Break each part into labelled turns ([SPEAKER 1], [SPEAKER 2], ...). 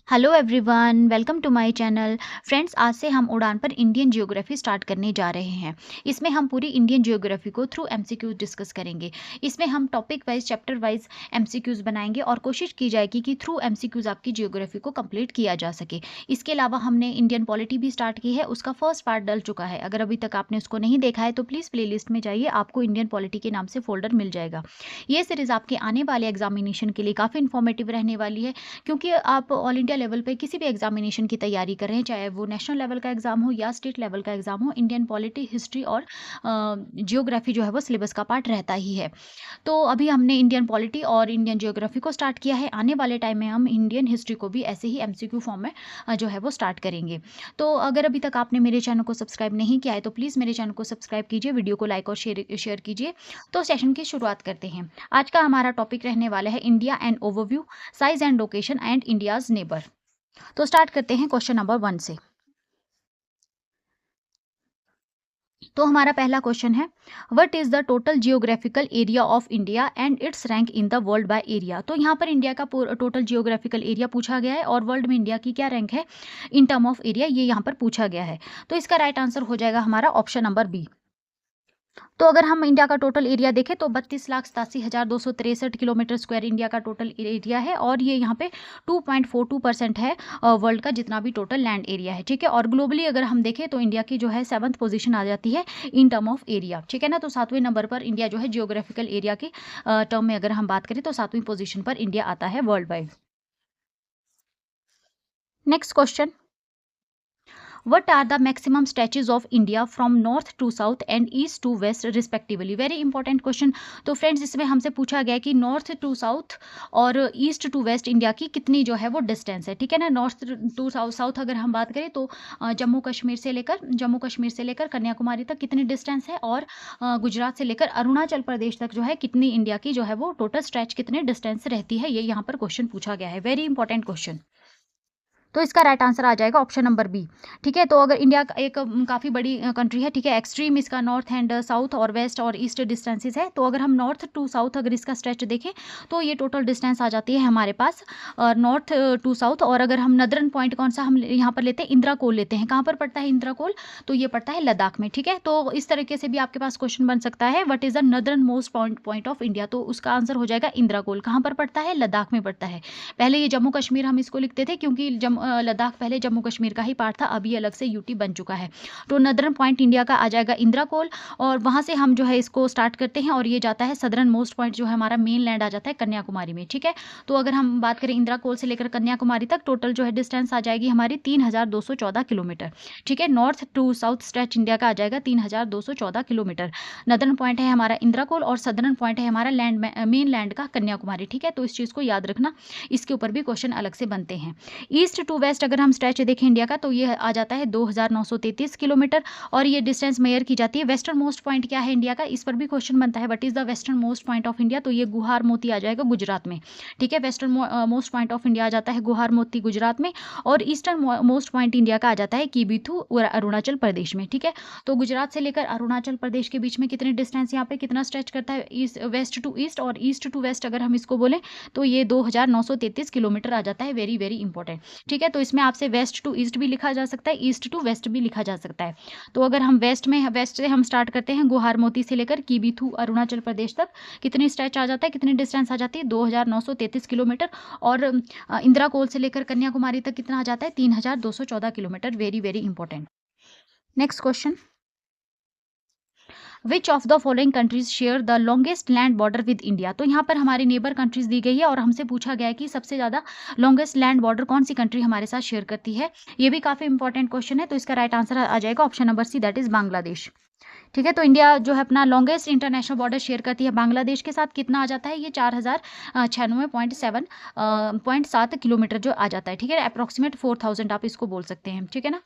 [SPEAKER 1] Hello everyone, welcome to my channel. Friends, आज से हम उड़ान पर इंडियन ज्योग्राफी स्टार्ट करने जा रहे हैं। इसमें हम पूरी इंडियन ज्योग्राफी को थ्रू एमसीक्यूज डिस्कस करेंगे। इसमें हम topic wise, chapter wise MCQs बनाएंगे और कोशिश की जाएगी कि थ्रू एमसीक्यूज आपकी ज्योग्राफी को कंप्लीट किया जा सके। इसके अलावा हमने इंडियन पॉलिटी भी स्टार्ट की है, उसका फर्स्ट पार्ट डल चुका है। अगर अभी तक आपने उसको नहीं देखा है तो प्लीज़ प्ले में जाइए, आपको इंडियन पॉलिटी के नाम से फोल्डर मिल जाएगा। ये सीरीज़ आपके आने वाले एग्जामिनेशन के लिए काफ़ी इन्फॉर्मेटिव रहने वाली है, क्योंकि आप ऑल इंडिया लेवल पे किसी भी एग्जामिनेशन की तैयारी कर रहे हैं, चाहे वो नेशनल लेवल का एग्जाम हो या स्टेट लेवल का एग्जाम हो, इंडियन पॉलिटी, हिस्ट्री और जियोग्राफी जो है वो सिलेबस का पार्ट रहता ही है। तो अभी हमने इंडियन पॉलिटी और इंडियन जियोग्राफी को स्टार्ट किया है। आने वाले टाइम में हम इंडियन हिस्ट्री को भी ऐसे ही एमसीक्यू फॉर्म में जो है वो स्टार्ट करेंगे। तो अगर अभी तक आपने मेरे चैनल को सब्सक्राइब नहीं किया है तो प्लीज़ मेरे चैनल को सब्सक्राइब कीजिए, वीडियो को लाइक और शेयर कीजिए। तो सेशन की शुरुआत करते हैं। आज का हमारा टॉपिक रहने वाला है India and overview, size and location and India's neighbour. तो स्टार्ट करते हैं क्वेश्चन नंबर 1 से। तो हमारा पहला क्वेश्चन है, what is the total geographical area of India and it's rank in the world by area. तो यहाँ पर इंडिया का टोटल जियोग्राफिकल एरिया पूछा गया है और वर्ल्ड में इंडिया की क्या रैंक है इन टर्म ऑफ एरिया, ये यहाँ पर पूछा गया है। तो इसका राइट आंसर हो जाएगा हमारा ऑप्शन नंबर बी। तो अगर हम इंडिया का टोटल एरिया देखें तो 32,87,263 किलोमीटर स्क्वायर इंडिया का टोटल एरिया है और ये यहाँ पे 2.42% है वर्ल्ड का जितना भी टोटल लैंड एरिया है। ठीक है, और ग्लोबली अगर हम देखें तो इंडिया की जो है 7th पोजीशन आ जाती है इन टर्म ऑफ एरिया। ठीक है ना, तो 7वें नंबर पर इंडिया जो है जियोग्राफिकल एरिया की टर्म में अगर हम बात करें तो 7वीं पोजीशन पर इंडिया आता है world wide. Next question, what are the maximum stretches of India from north to south and east to west respectively। Very important question. तो फ्रेंड्स, इसमें हमसे पूछा गया कि नॉर्थ टू साउथ और ईस्ट टू वेस्ट इंडिया की कितनी जो है वो डिस्टेंस है। ठीक है ना, नॉर्थ टू साउथ अगर हम बात करें तो जम्मू कश्मीर से लेकर कन्याकुमारी तक कितनी डिस्टेंस है, और गुजरात से लेकर अरुणाचल प्रदेश तक जो है कितनी इंडिया की जो है वो टोटल स्ट्रेच कितने डिस्टेंस रहती है, ये यहाँ पर क्वेश्चन पूछा गया है। Very important question. तो इसका राइट आंसर आ जाएगा ऑप्शन नंबर बी। ठीक है, तो अगर इंडिया एक काफ़ी बड़ी कंट्री है, ठीक है, एक्सट्रीम इसका नॉर्थ एंड साउथ और वेस्ट और ईस्ट डिस्टेंसेस है। तो अगर हम नॉर्थ टू साउथ अगर इसका स्ट्रेच देखें तो ये टोटल डिस्टेंस आ जाती है हमारे पास नॉर्थ टू साउथ। और अगर हम नदरन पॉइंट कौन सा हम यहाँ पर लेते हैं, इंदिरा कोल लेते हैं। कहाँ पर पड़ता है इंदिरा कोल? तो ये पड़ता है लद्दाख में। ठीक है, तो इस तरीके से भी आपके पास क्वेश्चन बन सकता है, what is the नदरन most point of India. तो उसका आंसर हो जाएगा इंदिरा कोल। कहाँ पर पड़ता है? लद्दाख में पड़ता है। पहले ये जम्मू कश्मीर हम इसको लिखते थे क्योंकि लद्दाख पहले जम्मू कश्मीर का ही पार्ट था, अभी अलग से यूटी बन चुका है। तो नदर्न पॉइंट इंडिया का आ जाएगा इंदिरा कोल, और वहां से हम जो है इसको स्टार्ट करते हैं और ये जाता है सदर्न मोस्ट पॉइंट जो है हमारा मेन लैंड आ जाता है कन्याकुमारी में। ठीक है, तो अगर हम बात करें इंदिरा कोल से लेकर कन्याकुमारी तक टोटल जो है डिस्टेंस आ जाएगी हमारी 3,214 किलोमीटर। ठीक है, north to south stretch India का आ जाएगा 3,214 किलोमीटर। नदर्न पॉइंट है हमारा इंदिरा कोल और सदर्न पॉइंट है हमारा मेन लैंड का कन्याकुमारी। ठीक है, तो इस चीज़ को याद रखना, इसके ऊपर भी क्वेश्चन अलग से बनते हैं। ईस्ट टू वेस्ट अगर हम स्ट्रेच देखें इंडिया का तो ये आ जाता है 2,933 किलोमीटर और ये डिस्टेंस मेजर की जाती है। वेस्टर्न मोस्ट पॉइंट क्या है इंडिया का, इस पर भी क्वेश्चन बनता है, what is the western most point of India. तो ये गुहार मोती आ जाएगा गुजरात में। ठीक है, western most point of India आ जाता है गुहार मोती गुजरात में, और ईस्टर्न मोस्ट पॉइंट इंडिया का आ जाता है कीबीथू अरुणाचल प्रदेश में। ठीक है, तो गुजरात से लेकर अरुणाचल प्रदेश के बीच में कितनी डिस्टेंस यहाँ पे कितना स्ट्रेच करता है, वेस्ट टू ईस्ट और ईस्ट टू वेस्ट अगर हम इसको बोलें तो ये 2,933 किलोमीटर आ जाता है। Very very important. ठीक है, तो इसमें आपसे वेस्ट टू ईस्ट भी लिखा जा सकता है, ईस्ट टू वेस्ट भी लिखा जा सकता है। तो अगर हम वेस्ट से हम स्टार्ट करते हैं, गुहार मोती से लेकर कीबीथू अरुणाचल प्रदेश तक कितनी स्ट्रेच आ जाता है, कितनी डिस्टेंस आ जाती है, 2,933 किलोमीटर। और इंदिरा कोल से लेकर कन्याकुमारी तक कितना आ जाता है, 3,214 kilometre. Very very important. Next question, which of the following countries share the longest land border with India. तो यहाँ पर हमारी नेबर कंट्रीज दी गई है और हमसे पूछा गया है कि सबसे ज़्यादा लॉन्गेस्ट लैंड बॉर्डर कौन सी कंट्री हमारे साथ शेयर करती है। ये भी काफ़ी इंपॉर्टेंट क्वेश्चन है, तो इसका राइट आंसर आ जाएगा option number C, that is Bangladesh. ठीक है, तो इंडिया जो है अपना लॉन्गेस्ट इंटरनेशनल बॉर्डर शेयर करती है बांग्लादेश के साथ। कितना आ जाता है ये 4,096.7 किलोमीटर जो आ जाता है। ठीक है, अप्रोक्सीमेट 4,000 आप इसको बोल सकते हैं। ठीक है ना।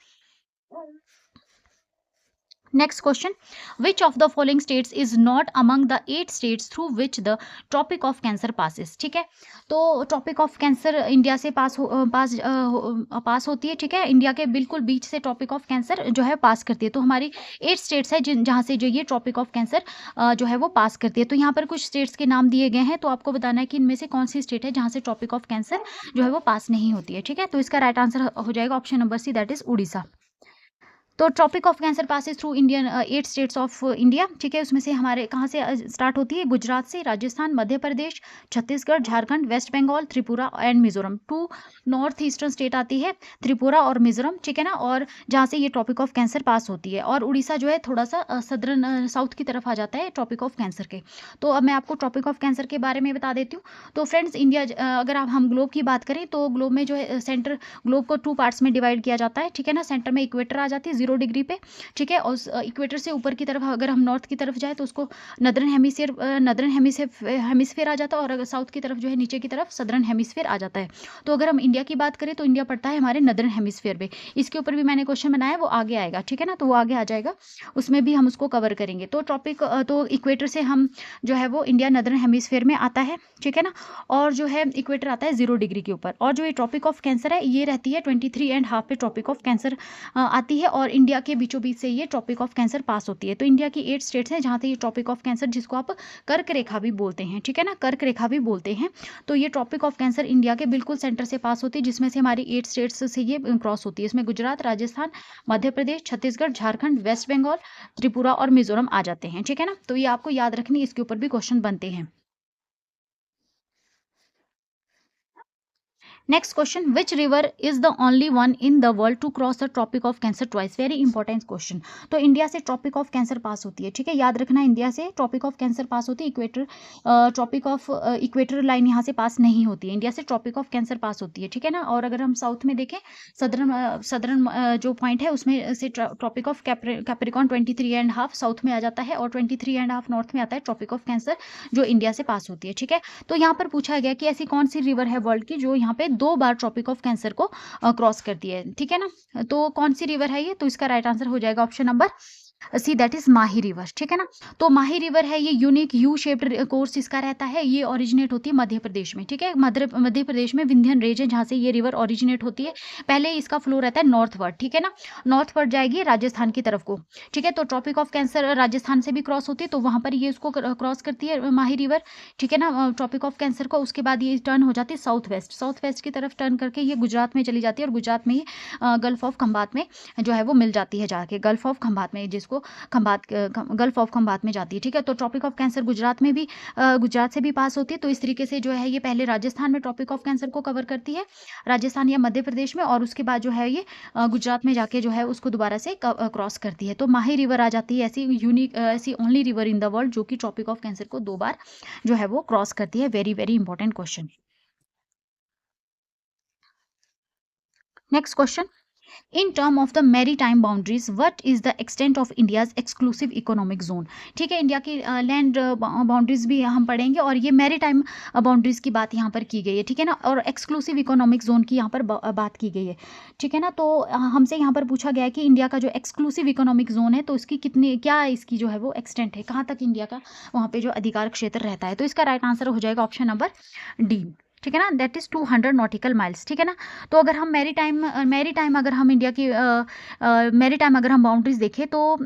[SPEAKER 1] Next question, which of the following states is not among the 8 states through which the tropic of cancer passes. ठीक है, तो ट्रॉपिक ऑफ कैंसर इंडिया से पास होती है। ठीक है, इंडिया के बिल्कुल बीच से ट्रॉपिक ऑफ कैंसर जो है पास करती है। तो हमारी 8 स्टेट्स है जहाँ से जो ये ट्रॉपिक ऑफ कैंसर जो है वो पास करती है। तो यहाँ पर कुछ स्टेट्स के नाम दिए गए हैं, तो आपको बताना है कि इनमें से कौन सी स्टेट है जहाँ से ट्रॉपिक ऑफ कैंसर जो है वो पास नहीं होती है। ठीक है, तो इसका राइट आंसर हो जाएगा option number C, that is Orissa. तो tropic of cancer passes through Indian 8 states of India. ठीक है, उसमें से हमारे कहाँ से स्टार्ट होती है, गुजरात से, Rajasthan, Madhya Pradesh, Chhattisgarh, Jharkhand, West Bengal, Tripura and Mizoram. 2 north eastern state आती है, त्रिपुरा और मिजोरम। ठीक है ना, और जहाँ से ये ट्रॉपिक ऑफ कैंसर पास होती है। और उड़ीसा जो है थोड़ा सा सदर्न साउथ की तरफ आ जाता है ट्रॉपिक ऑफ कैंसर के। तो अब मैं आपको ट्रॉपिक ऑफ कैंसर के बारे में बता देती हूँ। तो फ्रेंड्स, इंडिया अगर हम ग्लोब की बात करें तो ग्लोब में जो है सेंटर, ग्लोब को 2 पार्ट्स में डिवाइड किया जाता है। ठीक है ना, सेंटर में इक्वेटर आ जाती है 0 डिग्री पे। ठीक है, और इक्वेटर से ऊपर की तरफ अगर हम नॉर्थ की तरफ जाए तो उसको नदर्न हेमिस्फीयर आ जाता है, और अगर साउथ की तरफ जो है नीचे की तरफ सदर्न हेमिस्फीयर आ जाता है। तो अगर हम इंडिया की बात करें तो इंडिया पड़ता है हमारे नदर्न हेमिस्फीयर में। इसके ऊपर भी मैंने क्वेश्चन बनाया, वो आगे आएगा। ठीक है ना, तो वो आगे आ जाएगा, उसमें भी हम उसको कवर करेंगे। तो तो इक्वेटर से हम जो है वो इंडिया नदर्न हेमिस्फीयर में आता है। ठीक है ना, और जो है इक्वेटर आता है 0 डिग्री के ऊपर। और जो ये ट्रॉपिक ऑफ कैंसर है ये रहती है 23.5 पे ट्रॉपिक ऑफ कैंसर आती है, और इंडिया के बीचों बीच से ये ट्रॉपिक ऑफ कैंसर पास होती है। तो इंडिया की 8 स्टेट्स हैं जहाँ से ये ट्रॉपिक ऑफ कैंसर, जिसको आप कर्क रेखा भी बोलते हैं। ठीक है ना, कर्क रेखा भी बोलते हैं। तो ये ट्रॉपिक ऑफ कैंसर इंडिया के बिल्कुल सेंटर से पास होती है, जिसमें से हमारी 8 स्टेट्स से ये क्रॉस होती है। इसमें गुजरात, राजस्थान, मध्य प्रदेश, छत्तीसगढ़, झारखंड, वेस्ट बंगाल, त्रिपुरा और मिजोरम आ जाते हैं। ठीक है ना, तो ये आपको याद रखनी, इसके ऊपर भी क्वेश्चन बनते हैं। Next question, which river is the only one in the world to cross the tropic of cancer twice. Very important question. तो इंडिया से ट्रॉपिक ऑफ कैंसर पास होती है। ठीक है, याद रखना, इंडिया से ट्रॉपिक ऑफ कैंसर पास होती है। ट्रॉपिक ऑफ इक्वेटर लाइन यहाँ से पास नहीं होती है, इंडिया से ट्रॉपिक ऑफ कैंसर पास होती है। ठीक है ना, और अगर हम साउथ में देखें, सदर्न जो पॉइंट है उसमें से ट्रॉपिक ऑफ कैप्रिकॉन 23.5 साउथ में आ जाता है, और 23.5 नॉर्थ में आता है ट्रॉपिक ऑफ कैंसर, जो इंडिया से पास होती है। ठीक है, तो यहाँ पर पूछा गया कि ऐसी कौन सी रिवर है वर्ल्ड की जो यहाँ पे 2 बार ट्रॉपिक ऑफ कैंसर को क्रॉस करती है। ठीक है ना, तो कौन सी रिवर है ये, तो इसका राइट आंसर हो जाएगा option number C, that is Mahi river. ठीक है ना, तो माही रिवर है, ये यूनिक यू शेप्ड कोर्स इसका रहता है। ये ओरिजिनेट होती है मध्य प्रदेश में। ठीक है, मध्य प्रदेश में विंध्यन रेंज है जहाँ से ये रिवर ओरिजिनेट होती है। पहले इसका फ्लो रहता है नॉर्थवर्ड। ठीक है ना, नॉर्थवर्ड जाएगी राजस्थान की तरफ को। ठीक है, तो ट्रॉपिक ऑफ कैंसर राजस्थान से भी क्रॉस होती है, तो वहाँ पर ये उसको क्रॉस करती है माही रिवर। ठीक है ना, ट्रॉपिक ऑफ कैंसर को, उसके बाद ये टर्न हो जाती है साउथ वेस्ट की तरफ टर्न करके ये गुजरात में चली जाती है, और गुजरात में ही गल्फ ऑफ खंबात में जो है वो मिल जाती है जाके, गल्फ ऑफ खंबात में, जिसको गल्फ ऑफ खंबात में जाती है। ठीक है, तो ट्रॉपिक ऑफ कैंसर गुजरात में भी गुजरात से भी पास होती है। तो इस तरीके से जो है ये पहले राजस्थान में ट्रॉपिक ऑफ कैंसर को कवर करती है, राजस्थान या मध्य प्रदेश में, और उसके बाद जो है ये गुजरात में जाके जो है उसको दोबारा से क्रॉस करती है। तो माही रिवर आ जाती है, ऐसी यूनिक, ऐसी only river in the world जो कि ट्रॉपिक ऑफ कैंसर को 2 बार जो है वो क्रॉस करती है। Very very important question. Next question, in term of the maritime boundaries what is the extent of India's exclusive economic zone. ठीक है, इंडिया की लैंड बाउंड्रीज भी हम पढ़ेंगे, और ये मैरी टाइम बाउंड्रीज की बात यहाँ पर की गई है। ठीक है ना, और एक्सक्लूसिव इकोनॉमिक जोन की यहाँ पर बात की गई है। ठीक है ना, तो हमसे यहाँ पर पूछा गया है कि इंडिया का जो एक्सक्लूसिव इकोनॉमिक जोन है तो इसकी क्या इसकी जो है वो एक्सटेंट है, कहाँ तक इंडिया का वहाँ पे जो अधिकार क्षेत्र रहता है। तो इसका राइट आंसर हो जाएगा ऑप्शन नंबर डी। ठीक है ना, दैट इज 200 नॉटिकल माइल्स। ठीक है ना, तो अगर हम मैरी टाइम अगर हम इंडिया की मैरी टाइम अगर हम बाउंड्रीज देखें, तो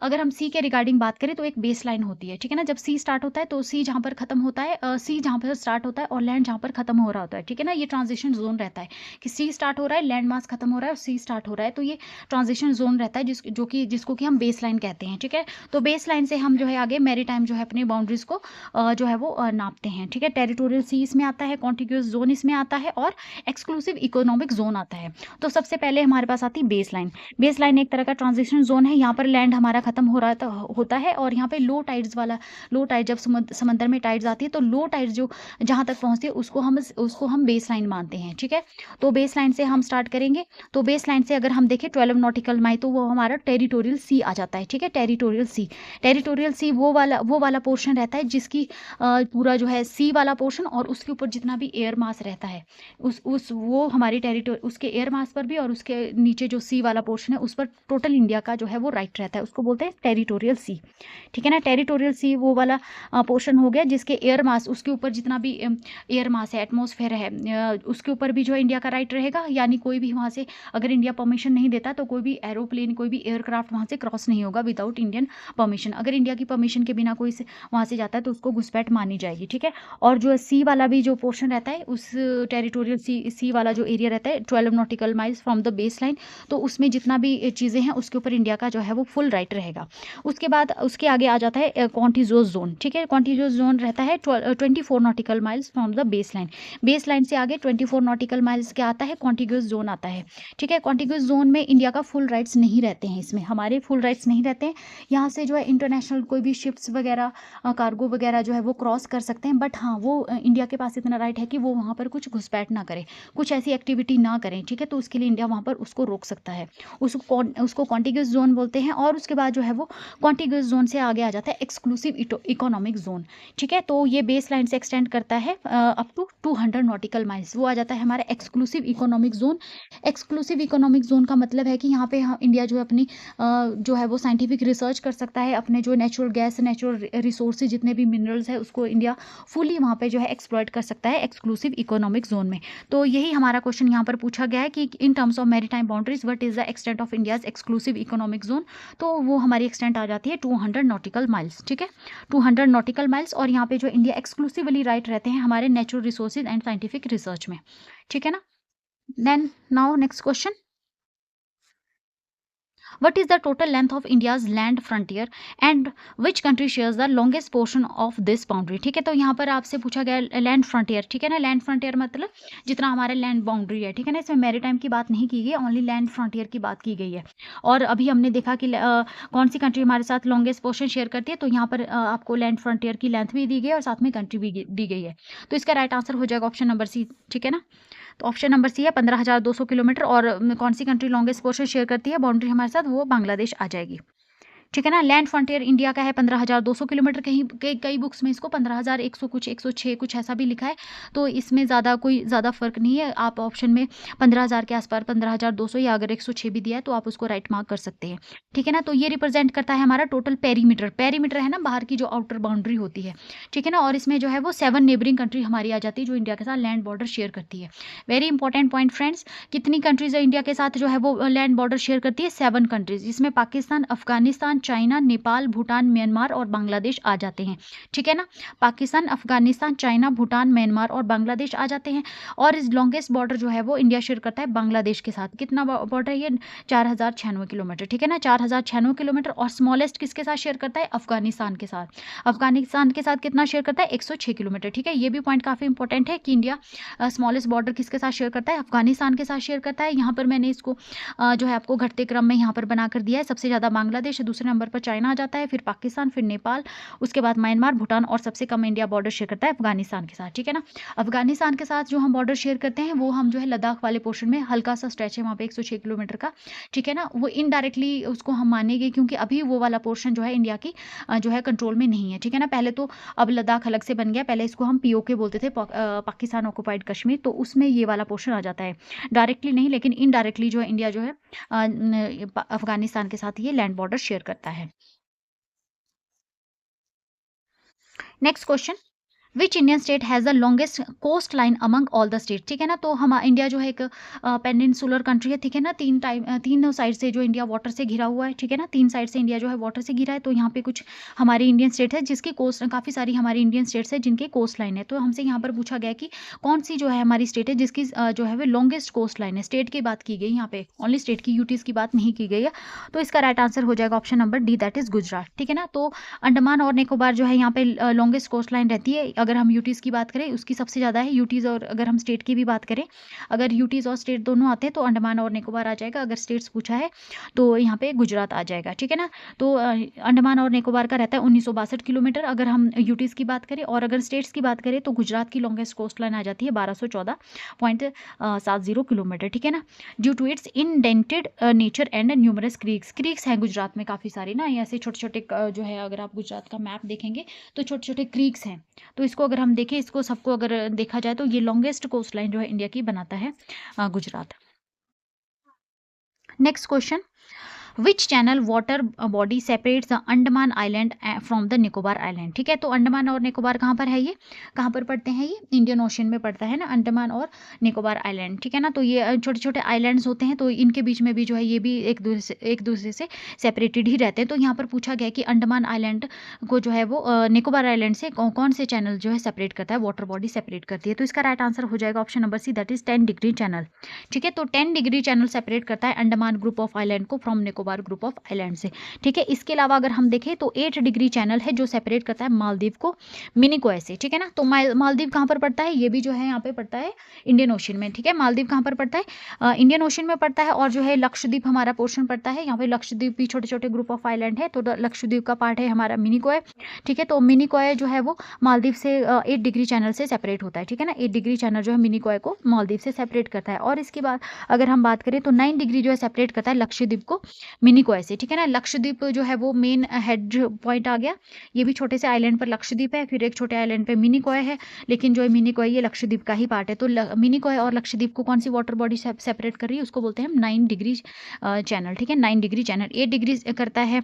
[SPEAKER 1] अगर हम सी के रिगार्डिंग बात करें तो एक बेस लाइन होती है। ठीक है ना, जब सी स्टार्ट होता है तो सी जहाँ पर खत्म होता है, सी जहाँ पर स्टार्ट होता है और लैंड जहाँ पर खत्म हो रहा होता है। ठीक है ना, ये ट्रांजिशन जोन रहता है कि सी स्टार्ट हो रहा है, लैंड मास खत्म हो रहा है और सी स्टार्ट हो रहा है, तो ये ट्रांजिशन जोन रहता है जिसको कि हम बेस लाइन कहते हैं। ठीक है, तो बेस लाइन से हम जो है आगे मैरी टाइम जो है अपनी बाउंड्रीज को जो है वो नापते हैं। ठीक है, टेरिटोरियल सी इसमें आता है, कॉन्टिग्यूस जोन इसमें आता है, और एक्सक्लूसिव इकोनॉमिक जोन आता है। तो सबसे पहले हमारे पास आती है बेस लाइन। बेस लाइन एक तरह का ट्रांजिशन जोन है, यहाँ पर लैंड हमारा खत्म हो रहा होता है, और यहाँ पे लो टाइड जब समंदर में टाइड्स आती है तो लो टाइड जो जहाँ तक पहुँचती है उसको हम बेस लाइन मानते हैं। ठीक है, तो बेस लाइन से हम स्टार्ट करेंगे। तो बेस लाइन से अगर हम देखें 12 नॉटिकल माइल तो वो हमारा टेरिटोरियल सी आ जाता है। ठीक है, टेरिटोरियल सी वो वाला पोर्शन रहता है जिसकी पूरा जो है सी वाला पोर्शन, और उसके ऊपर जितना भी एयर मास रहता है वो हमारी उसके एयर मास पर भी, और उसके नीचे जो सी वाला पोर्शन है उस पर टोटल इंडिया का जो है वो राइट रहता है, उसको बोलते हैं? टेरिटोरियल सी, ठीक है ना। टेरिटोरियल सी वो वाला पोर्शन हो गया जिसके एयर मास, उसके ऊपर जितना भी एयर मास है, एटमॉस्फेयर है, उसके ऊपर भी जो इंडिया का राइट रहेगा। यानी कोई भी वहाँ से अगर इंडिया परमिशन नहीं देता तो कोई भी एरोप्लेन, कोई भी एयरक्राफ्ट वहाँ से क्रॉस नहीं होगा विदाउट इंडियन परमिशन। अगर इंडिया की परमिशन के बिना कोई वहाँ से जाता है तो उसको घुसपैठ मानी जाएगी, ठीक है। और जो सी वाला भी जो पोर्शन रहता है, उस टेरिटोरियल सी वाला जो एरिया रहता है 12 nautical miles from the base line, तो उसमें जितना भी चीज़ें हैं उसके ऊपर इंडिया का जो है वो फुल राइट रहेगा। उसके बाद उसके आगे आ जाता है कॉन्टिजोस जोन, ठीक है। कॉन्टिजोस जोन रहता है 24 nautical miles from the base line से आगे 24 नॉटिकल माइल्स क्या आता है? कॉन्टिग्यूस जोन आता है, ठीक है। कॉन्टिग्यूस जोन में इंडिया का फुल राइट्स नहीं रहते हैं, इसमें हमारे फुल राइट्स नहीं रहते हैं। यहाँ से जो है इंटरनेशनल कोई भी शिप्स वगैरह, कार्गो वगैरह जो है वो क्रॉस कर सकते हैं, बट हाँ वो इंडिया के पास इतना राइट है कि वो वहाँ पर कुछ घुसपैठ ना करें, कुछ ऐसी एक्टिविटी ना करें, ठीक है। तो उसके लिए इंडिया वहाँ पर उसको रोक सकता है, उसको कॉन्टिग्यूस जोन बोलते हैं। और उसके बाद जो है वो कॉन्टिग्यूस जोन से आगे आ जाता है एक्सक्लूसिव इकोनॉमिक जोन, ठीक है। तो ये बेस लाइन से एक्सटेंड करता है अप टू 200 नॉटिकल माइल्स, वो आ जाता है हमारा exclusive economic zone. Exclusive economic zone का मतलब है कि यहाँ पे इंडिया जो है अपनी जो है वो साइंटिफिक रिसर्च कर सकता है, अपने जो नेचुरल गैस, नेचुरल रिसोर्सेज जितने भी मिनरल्स है उसको इंडिया फुली वहाँ पे जो है एक्सप्लॉइट कर सकता है एक्सक्लूसिव इकोनॉमिक जोन में। तो यही हमारा क्वेश्चन यहाँ पर पूछा गया है कि in terms of maritime boundaries what is the extent of India's exclusive economic zone. तो वो हमारी एक्सटेंट आ जाती है 200 नॉटिकल माइल्स, ठीक है, 200 नॉटिकल माइल्स। और यहाँ पे जो इंडिया एक्सक्लूसिवली राइट रहते हैं हमारे natural resources and scientific research में, ठीक है ना। Then now next question, what is the total length of India's land frontier and which country shares the longest portion of this boundary? ठीक है, तो यहाँ पर आपसे पूछा गया लैंड फ्रंटियर, ठीक है ना। लैंड फ्रंटियर मतलब जितना हमारा लैंड बाउंड्री है, ठीक है ना। इसमें मैरीटाइम की बात नहीं की गई, ओनली लैंड फ्रंटियर की बात की गई है। और अभी हमने देखा कि कौन सी कंट्री हमारे साथ लॉन्गेस्ट पोर्शन शेयर करती है, तो यहाँ पर आपको लैंड फ्रंटियर की लेंथ भी दी गई है और साथ में कंट्री भी दी गई है। तो इसका राइट आंसर हो जाएगा ऑप्शन नंबर सी, ठीक है ना। तो ऑप्शन नंबर सी है 15,200 किलोमीटर। और कौन सी कंट्री लॉन्गेस्ट पोर्शन शेयर करती है बाउंड्री हमारे साथ? वो बांग्लादेश आ जाएगी, ठीक है ना। लैंड फ्रंटियर इंडिया का है 15,200 किलोमीटर, कहीं कई बुक्स में इसको 15,100 कुछ 106 कुछ ऐसा भी लिखा है। तो इसमें ज़्यादा फर्क नहीं है। आप ऑप्शन में 15,000 के आसपास 15,200 या अगर 106 भी दिया है तो आप उसको राइट मार्क कर सकते हैं, ठीक है ना। तो ये रिप्रेजेंट करता है हमारा टोटल पेरीमीटर है ना, बाहर की जो आउटर बाउंड्री होती है, ठीक है ना। और इसमें जो है वो 7 नेबरिंग कंट्री हमारी आ जाती है जो इंडिया के साथ लैंड बॉर्डर शेयर करती है। वेरी इंपॉर्टेंट पॉइंट फ्रेंड्स, कितनी कंट्रीज इंडिया के साथ जो है वो लैंड बॉर्डर शेयर करती है? 7 कंट्रीज, जिसमें पाकिस्तान, अफगानिस्तान, चाइना, नेपाल, भूटान, म्यांमार और बांग्लादेश आ जाते हैं, ठीक है ना। पाकिस्तान, अफगानिस्तान, चाइना, भूटान, म्यांमार और बांग्लादेश आ जाते हैं। और इस लॉन्गेस्ट बॉर्डर जो है वो इंडिया शेयर करता है बांग्लादेश के साथ। कितना बॉर्डर है ये? 4,096 किलोमीटर, ठीक है ना, 4,096 किलोमीटर। और स्मॉलेस्ट किसके साथ शेयर करता है? अफगानिस्तान के साथ। अफगानिस्तान के साथ कितना शेयर करता है? 106 किलोमीटर, ठीक है। ये भी पॉइंट काफी इंपॉर्टेंट है कि इंडिया स्मॉलेस्ट बॉर्डर किसके साथ शेयर करता है? अफगानिस्तान के साथ शेयर करता है। यहाँ पर मैंने इसको जो है आपको घटते क्रम में यहाँ पर बनाकर दिया है। सबसे ज़्यादा बांग्लादेश, दूसरे नंबर पर चाइना आ जाता है, फिर पाकिस्तान, फिर नेपाल, उसके बाद म्यांमार, भूटान और सबसे कम इंडिया बॉर्डर शेयर करता है अफगानिस्तान के साथ, ठीक है ना। अफगानिस्तान के साथ जो हम बॉर्डर शेयर करते हैं वो हम जो है लद्दाख वाले पोर्शन में, हल्का सा स्ट्रेच है वहाँ पे 106 किलोमीटर का, ठीक है ना। वो इनडायरेक्टली उसको हम मानेंगे क्योंकि अभी वो वाला पोर्शन जो है इंडिया की जो है कंट्रोल में नहीं है, ठीक है ना। पहले तो अब लद्दाख अलग से बन गया, पहले इसको हम पीओके बोलते थे, पाकिस्तान ऑक्युपाइड कश्मीर, तो उसमें ये वाला पोर्शन आ जाता है। डायरेक्टली नहीं लेकिन इनडायरेक्टली जो है इंडिया जो है अफगानिस्तान के साथ ये लैंड बॉर्डर शेयर करता है। Next question, which Indian state has the longest coast line among all the state, ठीक है ना। तो हम इंडिया जो है एक पेनिनसुलर कंट्री है, ठीक है ना। तीन साइड से जो इंडिया वाटर से घिरा हुआ है, ठीक है ना। 3 साइड से इंडिया जो है वाटर से घिरा है। तो यहाँ पे कुछ हमारी इंडियन स्टेट है जिसकी कोस्ट, काफ़ी सारी हमारी इंडियन स्टेट्स है जिनके कोस्ट लाइन है। तो हमसे यहाँ पर पूछा गया कि कौन सी जो है हमारी स्टेट है जिसकी जो है वो लॉन्गेस्ट कोस्ट लाइन है। स्टेट की बात की गई यहाँ पे, ओनली स्टेट की, यूटीज की बात नहीं की गई है। तो इसका राइट आंसर हो जाएगा option number D, that is Gujarat, ठीक है ना। तो अंडमान और निकोबार जो है यहाँ पे लॉन्गेस्ट कोस्ट लाइन रहती है। अगर हम यूटीज की बात करें उसकी सबसे ज़्यादा है यूटीज, और अगर हम स्टेट की भी बात करें, अगर यूटीज और स्टेट दोनों आते हैं तो अंडमान और निकोबार आ जाएगा। अगर स्टेट्स पूछा है तो यहाँ पे गुजरात आ जाएगा, ठीक है ना। तो अंडमान और निकोबार का रहता है 1962 किलोमीटर अगर हम यूटीज की बात करें, और अगर स्टेट्स की बात करें तो गुजरात की लॉन्गेस्ट कोस्ट लाइन आ जाती है 1214.70 किलोमीटर, ठीक है ना। Due to its indented nature and numerous creeks हैं गुजरात में काफ़ी सारी ना, ऐसे छोटे छोटे जो है, अगर आप गुजरात का मैप देखेंगे तो छोटे छोटे क्रीक्स हैं। तो इसको अगर हम देखें, इसको सबको अगर देखा जाए तो ये लॉन्गेस्ट कोस्ट लाइन जो है इंडिया की बनाता है Gujarat. Next question, which channel water body separates the Andaman island from the Nicobar island. ठीक है, तो अंडमान और निकोबार कहाँ पर है, ये कहाँ पर पड़ते हैं, ये इंडियन ओशन में पड़ता है ना, अंडमान और निकोबार आइलैंड। ठीक है ना, तो ये छोटे छोटे आइलैंड्स होते हैं, तो इनके बीच में भी जो है ये भी एक दूसरे से सेपरेटेड ही रहते हैं। तो यहाँ पर पूछा गया कि अंडमान आइलैंड को जो है वो निकोबार आइलैंड से कौन से चैनल जो है सेपरेट करता है, वाटर बॉडी सेपरेट करती है। तो इसका राइट आंसर हो जाएगा option number C, that is 10 degree channel. ठीक है, तो 10 डिग्री चैनल सेपरेट करता है अंडमान ग्रुप ऑफ आइलैंड को from Nicobar group of island से। ठीक है, इसके अलावा अगर हम देखें तो 8 डिग्री चैनल है जो सेपरेट करता है मालदीव को मिनिकॉय से। ठीक है ना, तो मालदीव कहाँ पर पड़ता है, ये भी जो है यहाँ पे पड़ता है इंडियन ओशन में। ठीक है, मालदीव कहाँ पर पड़ता है, इंडियन ओशन में पड़ता है। और जो है लक्षद्वीप हमारा पोर्शन पड़ता है, यहाँ पे लक्षद्वीप भी छोटे छोटे ग्रुप ऑफ आइलैंड है, तो लक्षद्वीप का पार्ट है हमारा मिनिकॉय। ठीक है, तो मिनिकॉय जो है वो मालदीव से 8 डिग्री चैनल से सेपरेट होता है। ठीक है ना, 8 डिग्री चैनल जो है मिनिकॉय को मालदीव से सेपरेट करता है। और इसके बाद अगर हम बात करें तो 9 डिग्री जो है सेपरेट करता है लक्षद्वीप को मिनिकॉय से। ठीक है ना, लक्षद्वीप जो है वो मेन हेड पॉइंट आ गया, ये भी छोटे से आइलैंड पर लक्षद्वीप है, फिर एक छोटे आइलैंड पे मिनिकॉय है, लेकिन जो है मिनिकॉय ये लक्षद्वीप का ही पार्ट है। तो मिनिकॉय और लक्षद्वीप को कौन सी वाटर बॉडी सेपरेट कर रही है, उसको बोलते हैं हम 9 डिग्री चैनल। ठीक है, 9 डिग्री चैनल। 8 डिग्री करता है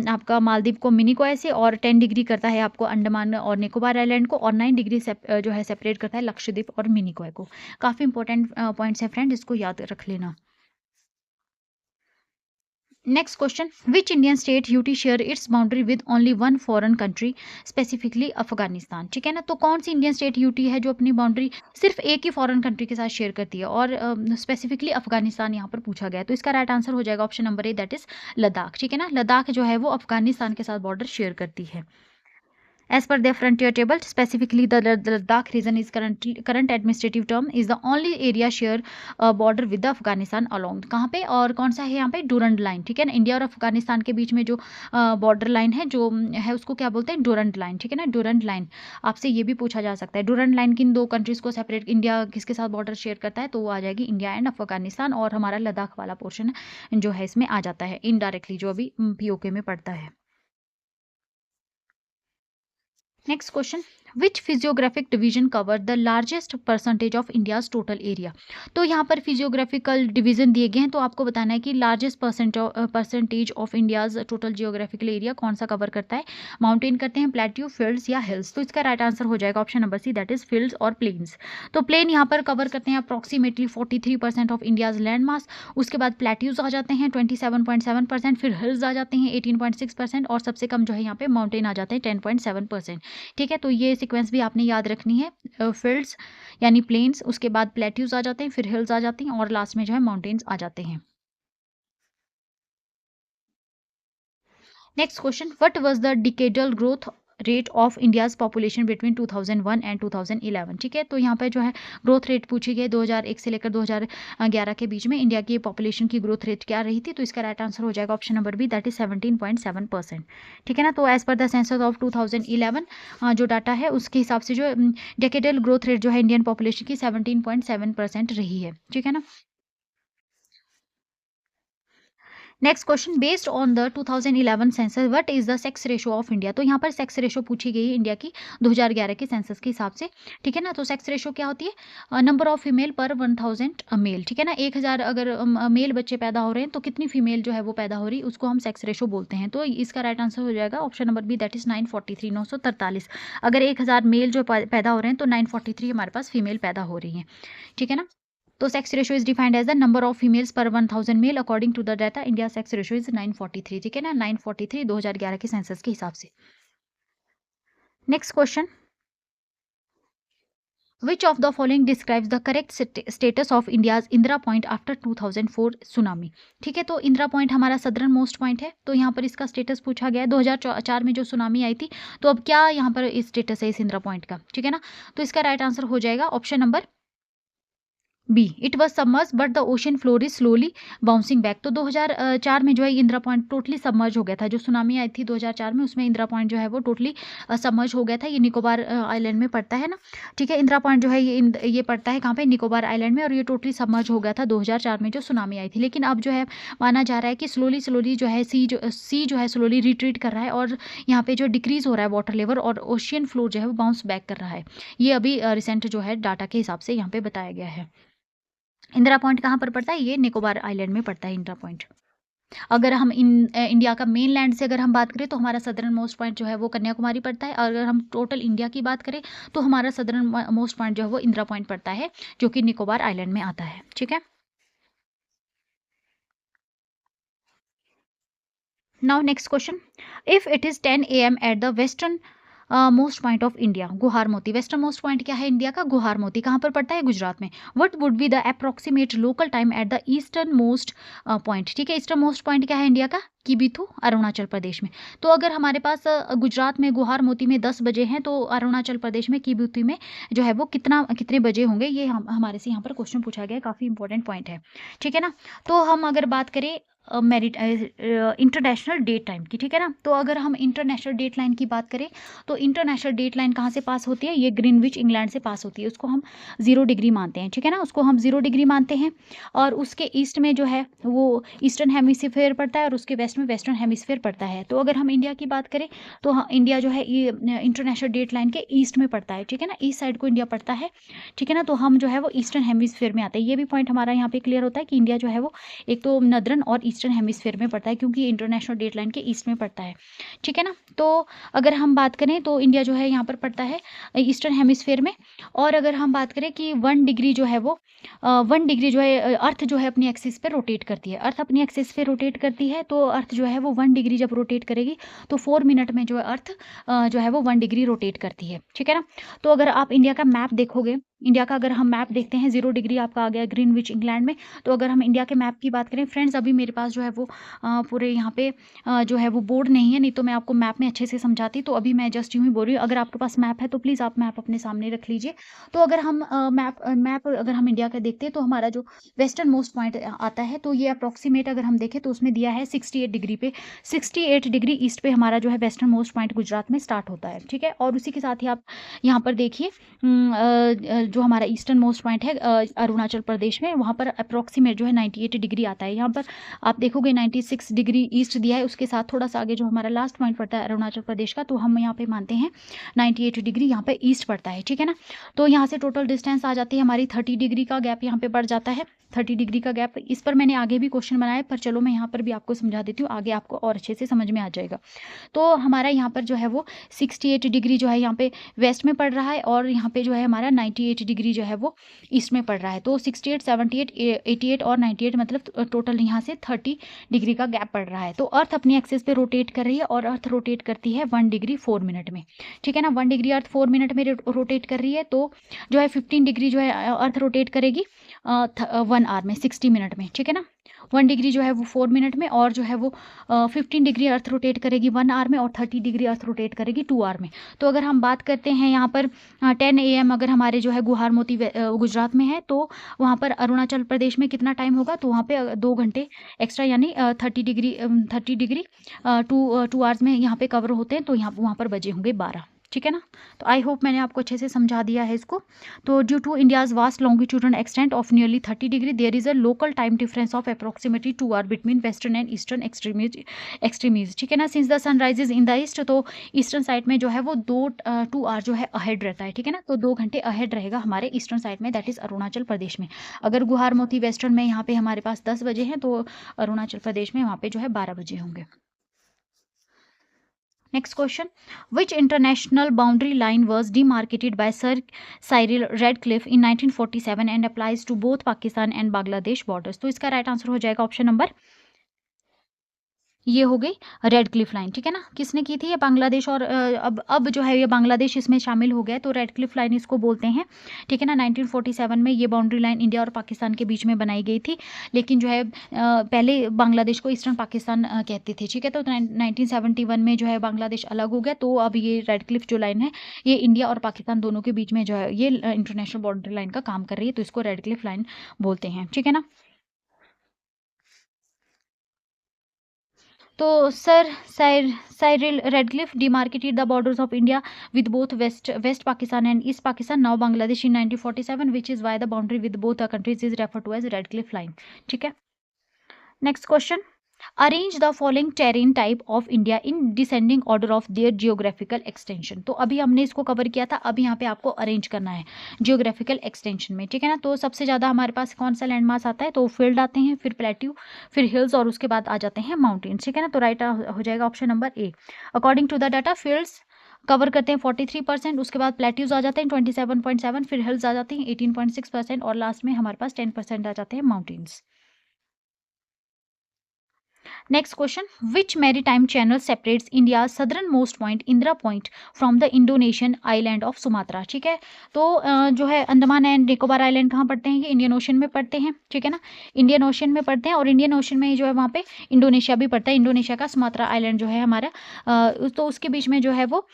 [SPEAKER 1] आपका मालदीव को मिनिकॉय से, और 10 डिग्री करता है आपको अंडमान और निकोबार आइलैंड को, और 9 डिग्री जो है सेपरेट करता है लक्षद्वीप और मिनिकॉय को। काफ़ी इंपॉर्टेंट पॉइंट्स है फ्रेंड, इसको याद रख लेना। Next question, which Indian state UT share its boundary with only one foreign country specifically Afghanistan. ठीक है ना, तो कौन सी इंडियन स्टेट यूटी है जो अपनी बाउंड्री सिर्फ एक ही फॉरेन कंट्री के साथ शेयर करती है, और स्पेसिफिकली अफगानिस्तान यहाँ पर पूछा गया है। तो इसका राइट आंसर हो जाएगा option number A, that is Ladakh. ठीक है ना, लद्दाख जो है वो अफगानिस्तान के साथ बॉर्डर शेयर करती है। As per their frontier table, specifically the Ladakh region is current administrative term is the only area share border with the Afghanistan along। कहाँ पे और कौन सा है यहाँ पे, डूरंड लाइन। ठीक है ना, इंडिया और अफगानिस्तान के बीच में जो बॉर्डर लाइन है जो है उसको क्या बोलते हैं, डूरंड लाइन। ठीक है ना, डूरंड लाइन आपसे ये भी पूछा जा सकता है, डूरंड लाइन किन दो कंट्रीज को सेपरेट, इंडिया किसके साथ बॉर्डर शेयर करता है, तो वो आ जाएगी इंडिया एंड अफगानिस्तान, और हमारा लद्दाख वाला पोर्शन जो है इसमें आ जाता है इनडायरेक्टली, जो अभी पीओके में पड़ता है। Next question, which physiographic division cover the largest percentage of India's total area. तो यहाँ पर फिजियोग्राफिकल डिवीजन दिए गए हैं, तो आपको बताना है कि largest percentage of India's total geographical area कौन सा कवर करता है, माउंटेन करते हैं, प्लेट्यू, फील्ड्स या हिल्स। तो इसका राइट आंसर हो जाएगा option number C, that is fields और प्लेन्स। तो प्लेन यहाँ पर कवर करते हैं approximately 43% of India's land mass, उसके बाद प्लेट्यूज आ जाते हैं 27.7%, फिर हिल्स आ जाते हैं 18.6%, और सबसे कम जो है यहाँ पे माउंटेन आ जाते हैं 10.7%। ठीक है, तो ये सीक्वेंस भी आपने याद रखनी है, फील्ड्स यानी प्लेन्स, उसके बाद प्लेट्यूज आ जाते हैं, फिर हिल्स आ जाती हैं, और लास्ट में जो है माउंटेन्स आ जाते हैं। Next question, what was the decadal growth rate of India's population between 2001 and 2011। ठीक है, तो यहाँ पे जो है ग्रोथ रेट पूछी गई 2001 से लेकर 2011 के बीच में इंडिया की पॉपुलेशन की ग्रोथ रेट क्या रही थी। तो इसका राइट आंसर हो जाएगा option number B, that is 17.7%। ठीक है ना, तो as per the census of 2011 जो डाटा है उसके हिसाब से जो डेकेडल ग्रोथ रेट जो है इंडियन पॉपुलेशन की 17.7% रही है। ठीक है ना, next question, based on the 2011 census what is the sex ratio of India. तो यहाँ पर सेक्स रेशो पूछी गई है इंडिया की 2011 के सेंसस के हिसाब से। ठीक है ना, तो सेक्स रेशो क्या होती है, नंबर ऑफ फीमेल पर 1000 मेल। ठीक है ना, 1000 अगर मेल बच्चे पैदा हो रहे हैं तो कितनी फीमेल जो है वो पैदा हो रही है, उसको हम सेक्स रेशो बोलते हैं। तो इसका राइट आंसर हो जाएगा option number B, that is 943, 943। अगर 1000 मेल जो पैदा हो रहे हैं तो 943 हमारे पास फीमेल पैदा हो रही है। ठीक है ना, तो sex ratio is defined as the number of females per 1000 male according to the data India sex ratio is 943। ठीक है ना, 943 2011 के सेंसस के हिसाब से। Next question, which of the following describes the correct status of India's Indira point after 2004 tsunami. ठीक है, तो इंदिरा पॉइंट हमारा सदर्न मोस्ट पॉइंट है, तो यहाँ पर इसका स्टेटस पूछा गया है 2004 में जो सुनामी आई थी, तो अब क्या यहाँ पर स्टेटस है इस इंदिरा पॉइंट का। ठीक है ना, तो इसका राइट आंसर हो जाएगा option number B, it was submerge but the ocean floor is slowly bouncing back. तो 2004 में जो है इंदिरा पॉइंट टोटली सबमर्ज हो गया था, जो सुनामी आई थी 2004 में उसमें इंदिरा पॉइंट जो है वो टोटली सबमर्ज हो गया था। ये निकोबार आइलैंड में पड़ता है ना। ठीक है, इंदिरा पॉइंट जो है ये पड़ता है कहाँ पे, निकोबार आइलैंड में, और ये टोटली सबमर्ज हो गया था 2004 में जो सुनामी आई थी। लेकिन अब जो है माना जा रहा है कि स्लोली जो है सी जो है स्लोली रिट्रीट कर रहा है, और यहाँ पे जो डिक्रीज हो रहा है वाटर लेवल, और ओशियन फ्लोर जो है वो बाउंस बैक कर रहा है। ये अभी रिसेंट जो है डाटा के हिसाब से यहाँ पे बताया गया है। इंदिरा पॉइंट कहाँ पर पड़ता है, ये निकोबार आइलैंड में पड़ता है इंदिरा पॉइंट। अगर हम इंडिया का मेन लैंड से अगर हम बात करें तो हमारा सदर्न मोस्ट पॉइंट जो है वो कन्याकुमारी पड़ता है, और अगर हम टोटल इंडिया की बात करें तो हमारा सदर्न मोस्ट पॉइंट जो है वो इंदिरा पॉइंट पड़ता है, जो कि निकोबार आइलैंड में आता है। ठीक है, now next question, if it is 10 AM at the western most point of India, गुहार मोती, वेस्टर्न मोस्ट पॉइंट क्या है इंडिया का? गुहार मोती, कहाँ पर पड़ता है? गुजरात में। What would be the approximate local time at the eastern most point? ठीक है, ईस्टर्न मोस्ट पॉइंट क्या है इंडिया का? किबिथु, अरुणाचल प्रदेश में। तो अगर हमारे पास गुजरात में गुहार मोती में 10 बजे हैं, तो अरुणाचल प्रदेश में किबिथु में जो है वो कितने बजे होंगे? ये हमारे से यहाँ पर क्वेश्चन पूछा गया है, काफ़ी इंपॉर्टेंट पॉइंट है। ठीक है ना, तो हम अगर बात करें इंटरनेशनल डेट टाइम की, ठीक है ना, तो अगर हम इंटरनेशनल डेट लाइन की बात करें तो इंटरनेशनल डेट लाइन कहाँ से पास होती है? ये ग्रीनविच इंग्लैंड से पास होती है, उसको हम 0 डिग्री मानते हैं। ठीक है ना, उसको हम 0 डिग्री मानते हैं, और उसके ईस्ट में जो है वो ईस्टर्न हेमिस्फीयर पड़ता है, और उसके वेस्ट में वेस्टर्न हेमिस्फीयर पड़ता है। तो अगर हम इंडिया की बात करें तो इंडिया जो है ये इंटरनेशनल डेट लाइन के ईस्ट में पड़ता है। ठीक है ना, ईस्ट साइड को इंडिया पड़ता है। ठीक है ना, तो हम जो है वो ईस्टर्न हेमिस्फीयर में आते हैं। ये भी पॉइंट हमारा यहाँ पे क्लियर होता है कि इंडिया जो है वो एक तो नदर्न और ईस्टर्न हेमिस्फीयर में पड़ता है, क्योंकि इंटरनेशनल डेट लाइन के ईस्ट में पड़ता है। ठीक है ना, तो अगर हम बात करें तो इंडिया जो है यहाँ पर पड़ता है ईस्टर्न हेमिस्फीयर में। और अगर हम बात करें कि 1 डिग्री जो है वो 1 डिग्री जो है अर्थ जो है अपनी एक्सिस पे रोटेट करती है, अर्थ अपनी एक्सिस पे रोटेट करती है, तो अर्थ जो है वो 1 डिग्री जब रोटेट करेगी तो 4 मिनट में जो है अर्थ जो है वो 1 डिग्री रोटेट करती है। ठीक है ना, तो अगर आप इंडिया का मैप देखोगे, इंडिया का अगर हम मैप देखते हैं, 0 डिग्री आपका आ गया ग्रीनविच इंग्लैंड में। तो अगर हम इंडिया के मैप की बात करें फ्रेंड्स, अभी मेरे पास जो है वो पूरे यहाँ पे जो है वो बोर्ड नहीं है, नहीं तो मैं आपको मैप में अच्छे से समझाती। तो अभी मैं जस्ट यूँ ही बोल रही हूँ, अगर आपके पास मैप है तो प्लीज़ आप मैप अपने सामने रख लीजिए। तो अगर हम मैप अगर हम इंडिया का देखते हैं तो हमारा जो वेस्टर्न मोस्ट पॉइंट आता है, तो ये अप्रॉक्सीमेट अगर हम देखें तो उसमें दिया है 68 डिग्री पे, 68 डिग्री ईस्ट पे हमारा जो है वेस्टर्न मोस्ट पॉइंट गुजरात में स्टार्ट होता है। ठीक है, और उसी के साथ ही आप यहाँ पर देखिए जो हमारा ईस्टर्न मोस्ट पॉइंट है अरुणाचल प्रदेश में, वहाँ पर अप्रॉक्सीमेट जो है 98 डिग्री आता है। यहाँ पर आप देखोगे 96 डिग्री ईस्ट दिया है, उसके साथ थोड़ा सा आगे जो हमारा लास्ट पॉइंट पड़ता है अरुणाचल प्रदेश का, तो हम यहाँ पे मानते हैं 98 डिग्री यहाँ पे ईस्ट पड़ता है। ठीक है ना, तो यहाँ से टोटल डिस्टेंस आ जाती है हमारी 30 डिग्री का गैप यहाँ पे बढ़ जाता है, 30 डिग्री का गैप। इस पर मैंने आगे भी क्वेश्चन बनाया, पर चलो मैं यहाँ पर भी आपको समझा देती हूँ, आगे आपको और अच्छे से समझ में आ जाएगा। तो हमारा यहाँ पर जो है वो 68 डिग्री जो है यहाँ पे वेस्ट में पड़ रहा है, और यहाँ पे जो है हमारा 98 डिग्री जो है वो ईस्ट में पड़ रहा है। तो 68, 78, 88 और 98 मतलब टोटल यहाँ से 30 डिग्री का गैप पड़ रहा है। तो अर्थ अपनी एक्सिस पे रोटेट कर रही है, और अर्थ रोटेट करती है 1 डिग्री 4 मिनट में। ठीक है ना, 1 डिग्री अर्थ 4 मिनट में रोटेट कर रही है, तो जो है 15 डिग्री जो है अर्थ रोटेट करेगी 1 आवर में, 60 मिनट में। ठीक है ना, 1 डिग्री जो है वो 4 मिनट में, और जो है वो 15 डिग्री अर्थ रोटेट करेगी 1 आवर में, और 30 डिग्री अर्थ रोटेट करेगी 2 आवर में। तो अगर हम बात करते हैं यहाँ पर 10 AM अगर हमारे जो है गुहार मोती गुजरात में है, तो वहाँ पर अरुणाचल प्रदेश में कितना टाइम होगा? तो वहाँ पे 2 घंटे एक्स्ट्रा, यानी 30 डिग्री 2 आवर्स में यहाँ पे कवर होते हैं, तो वहाँ पर बजे होंगे 12। ठीक है ना, तो आई होप मैंने आपको अच्छे से समझा दिया है इसको। तो due to India's vast longitudinal extent of nearly 30 degree, there is a local time difference of approximately 2 hour between western and eastern extremes. ठीक है ना, since the sun rises in the east, तो ईस्टर्न साइड में जो है वो 2 our जो है अहेड रहता है। ठीक है ना, तो 2 घंटे अहेड रहेगा हमारे ईस्टर्न साइड में, दैट इज अरुणाचल प्रदेश में। अगर गुहार मोती वेस्टर्न में यहाँ पे हमारे पास 10 बजे हैं, तो अरुणाचल प्रदेश में वहाँ पे जो है 12 बजे होंगे। Next question, which international boundary line was demarcated by Sir Cyril Radcliffe in 1947 and applies to both Pakistan and Bangladesh borders? तो इसका राइट आंसर हो जाएगा ऑप्शन नंबर, ये हो गई रेड क्लिफ लाइन। ठीक है ना, किसने की थी? ये बांग्लादेश, और अब जो है ये बांग्लादेश इसमें शामिल हो गया है, तो रेड क्लिफ लाइन इसको बोलते हैं। ठीक है ना, 1947 में ये बाउंड्री लाइन इंडिया और पाकिस्तान के बीच में बनाई गई थी, लेकिन जो है पहले बांग्लादेश को ईस्टर्न पाकिस्तान कहते थे। ठीक है, तो 1971 में जो है बांग्लादेश अलग हो गया, तो अब ये रेड क्लिफ जो लाइन है ये इंडिया और पाकिस्तान दोनों के बीच में जो है ये इंटरनेशनल बाउंड्री लाइन का काम कर रही है, तो इसको रेड क्लिफ लाइन बोलते हैं। ठीक है ना, तो sir Cyril Radcliffe demarcated the borders of India with both West Pakistan and East Pakistan, now Bangladesh in 1947, which is why the boundary with both the countries is referred to as Redcliffe line. ठीक है, next question, arrange the following terrain type of India in descending order of their geographical extension. तो अभी हमने इसको cover किया था, अभी यहाँ पे आपको अरेंज करना है जियोग्राफिकल एक्सटेंशन में, ठीक है ना। तो सबसे ज़्यादा हमारे पास कौन सा लैंड मास आता है, तो फील्ड आते हैं, फिर प्लेट्यू, फिर हिल्स और उसके बाद आ जाते हैं माउंटेन्स, ठीक है ना। तो राइट हो जाएगा option number A. According to the data fields cover करते हैं 43%, उसके बाद प्लेट्यूज आ जाते हैं 27.7, फिर हिल्स आ जाती हैं 18.6% और लास्ट में हमारे पास 10% आ जाते हैं mountains. Next question, which maritime channel separates India southern most point Indira point from the Indonesian island of Sumatra, ठीक है। तो जो है अंडमान एंड निकोबार आइलैंड कहाँ पड़ते हैं, ये इंडियन ओशन में पड़ते हैं, ठीक है ना। इंडियन ओशन में पड़ते हैं और इंडियन ओशन में जो है वहाँ पे इंडोनेशिया भी पड़ता है, इंडोनेशिया का सुमात्रा आइलैंड जो है हमारा, तो उसके बीच में जो है वो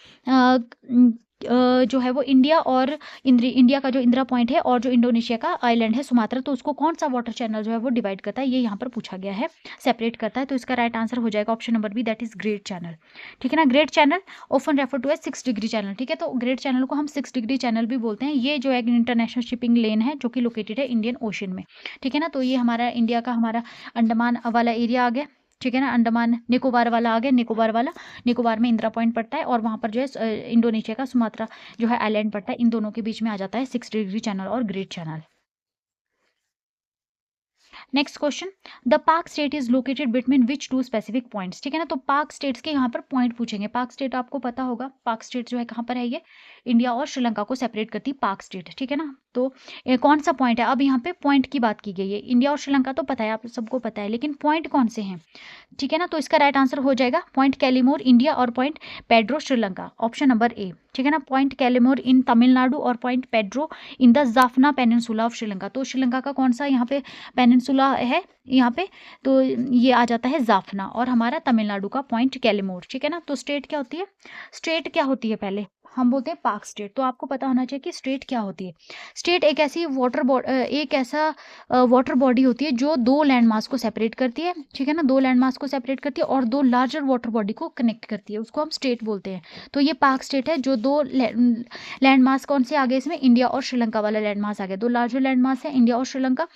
[SPEAKER 1] जो है वो इंडिया और इंडिया का जो इंदिरा पॉइंट है और जो इंडोनेशिया का आइलैंड है सुमात्रा, तो उसको कौन सा वाटर चैनल जो है वो डिवाइड करता है, ये यहाँ पर पूछा गया है, सेपरेट करता है। तो इसका राइट आंसर हो जाएगा option number B, that is great channel, ठीक है ना। Great channel often refer to as 6 degree channel, ठीक है। तो ग्रेट चैनल को हम 6 डिग्री चैनल भी बोलते हैं। ये जो है इंटरनेशनल शिपिंग लेन है जो कि लोकेटेड है इंडियन ओशन में, ठीक है ना। तो ये हमारा इंडिया का हमारा अंडमान वाला एरिया आ गया, ठीक है ना। अंडमान निकोबार वाला आ गया, निकोबार वाला, निकोबार में इंदिरा पॉइंट पड़ता है और वहाँ पर जो है इंडोनेशिया का सुमात्रा जो है आइलैंड पड़ता है, इन दोनों के बीच में आ जाता है 6 डिग्री चैनल और great channel. Next question, the Palk Strait is located between which two specific points, ठीक है ना। तो पाक स्टेट्स के यहाँ पर पॉइंट पूछेंगे। पाक स्टेट आपको पता होगा, पाक स्टेट जो है कहाँ पर है, ये इंडिया और श्रीलंका को सेपरेट करती पाक स्टेट, ठीक है ना। तो कौन सा पॉइंट है, अब यहाँ पे पॉइंट की बात की गई है। इंडिया और श्रीलंका तो पता है, आप सबको पता है, लेकिन पॉइंट कौन से हैं, ठीक है ना। तो इसका राइट आंसर हो जाएगा पॉइंट कैलिमोर इंडिया और point Pedro Sri Lanka, option number ए, ठीक है ना। पॉइंट कैलिमोर इन तमिलनाडु और point Pedro in the Jaffna peninsula of Sri Lanka. तो श्रीलंका का कौन सा यहाँ पे पेनिनसुला है यहाँ पे, तो ये आ जाता है जाफना, और हमारा तमिलनाडु का पॉइंट कैलिमोर, ठीक है ना। तो स्टेट क्या होती है, स्टेट क्या होती है, पहले हम बोलते हैं पाक स्टेट। तो आपको पता होना चाहिए कि स्टेट क्या होती है। स्टेट एक ऐसी एक ऐसा वाटर बॉडी होती है जो दो लैंड मास को सेपरेट करती है, ठीक है ना। दो लैंड मास को सेपरेट करती है और दो लार्जर वाटर बॉडी को कनेक्ट करती है, उसको हम स्टेट बोलते हैं। तो ये पाक स्टेट है, जो दो लैंड मास कौन से आगे इसमें, इंडिया और श्रीलंका वाला लैंड मास आ गया, दो लार्जर लैंड मास है इंडिया और श्रीलंका,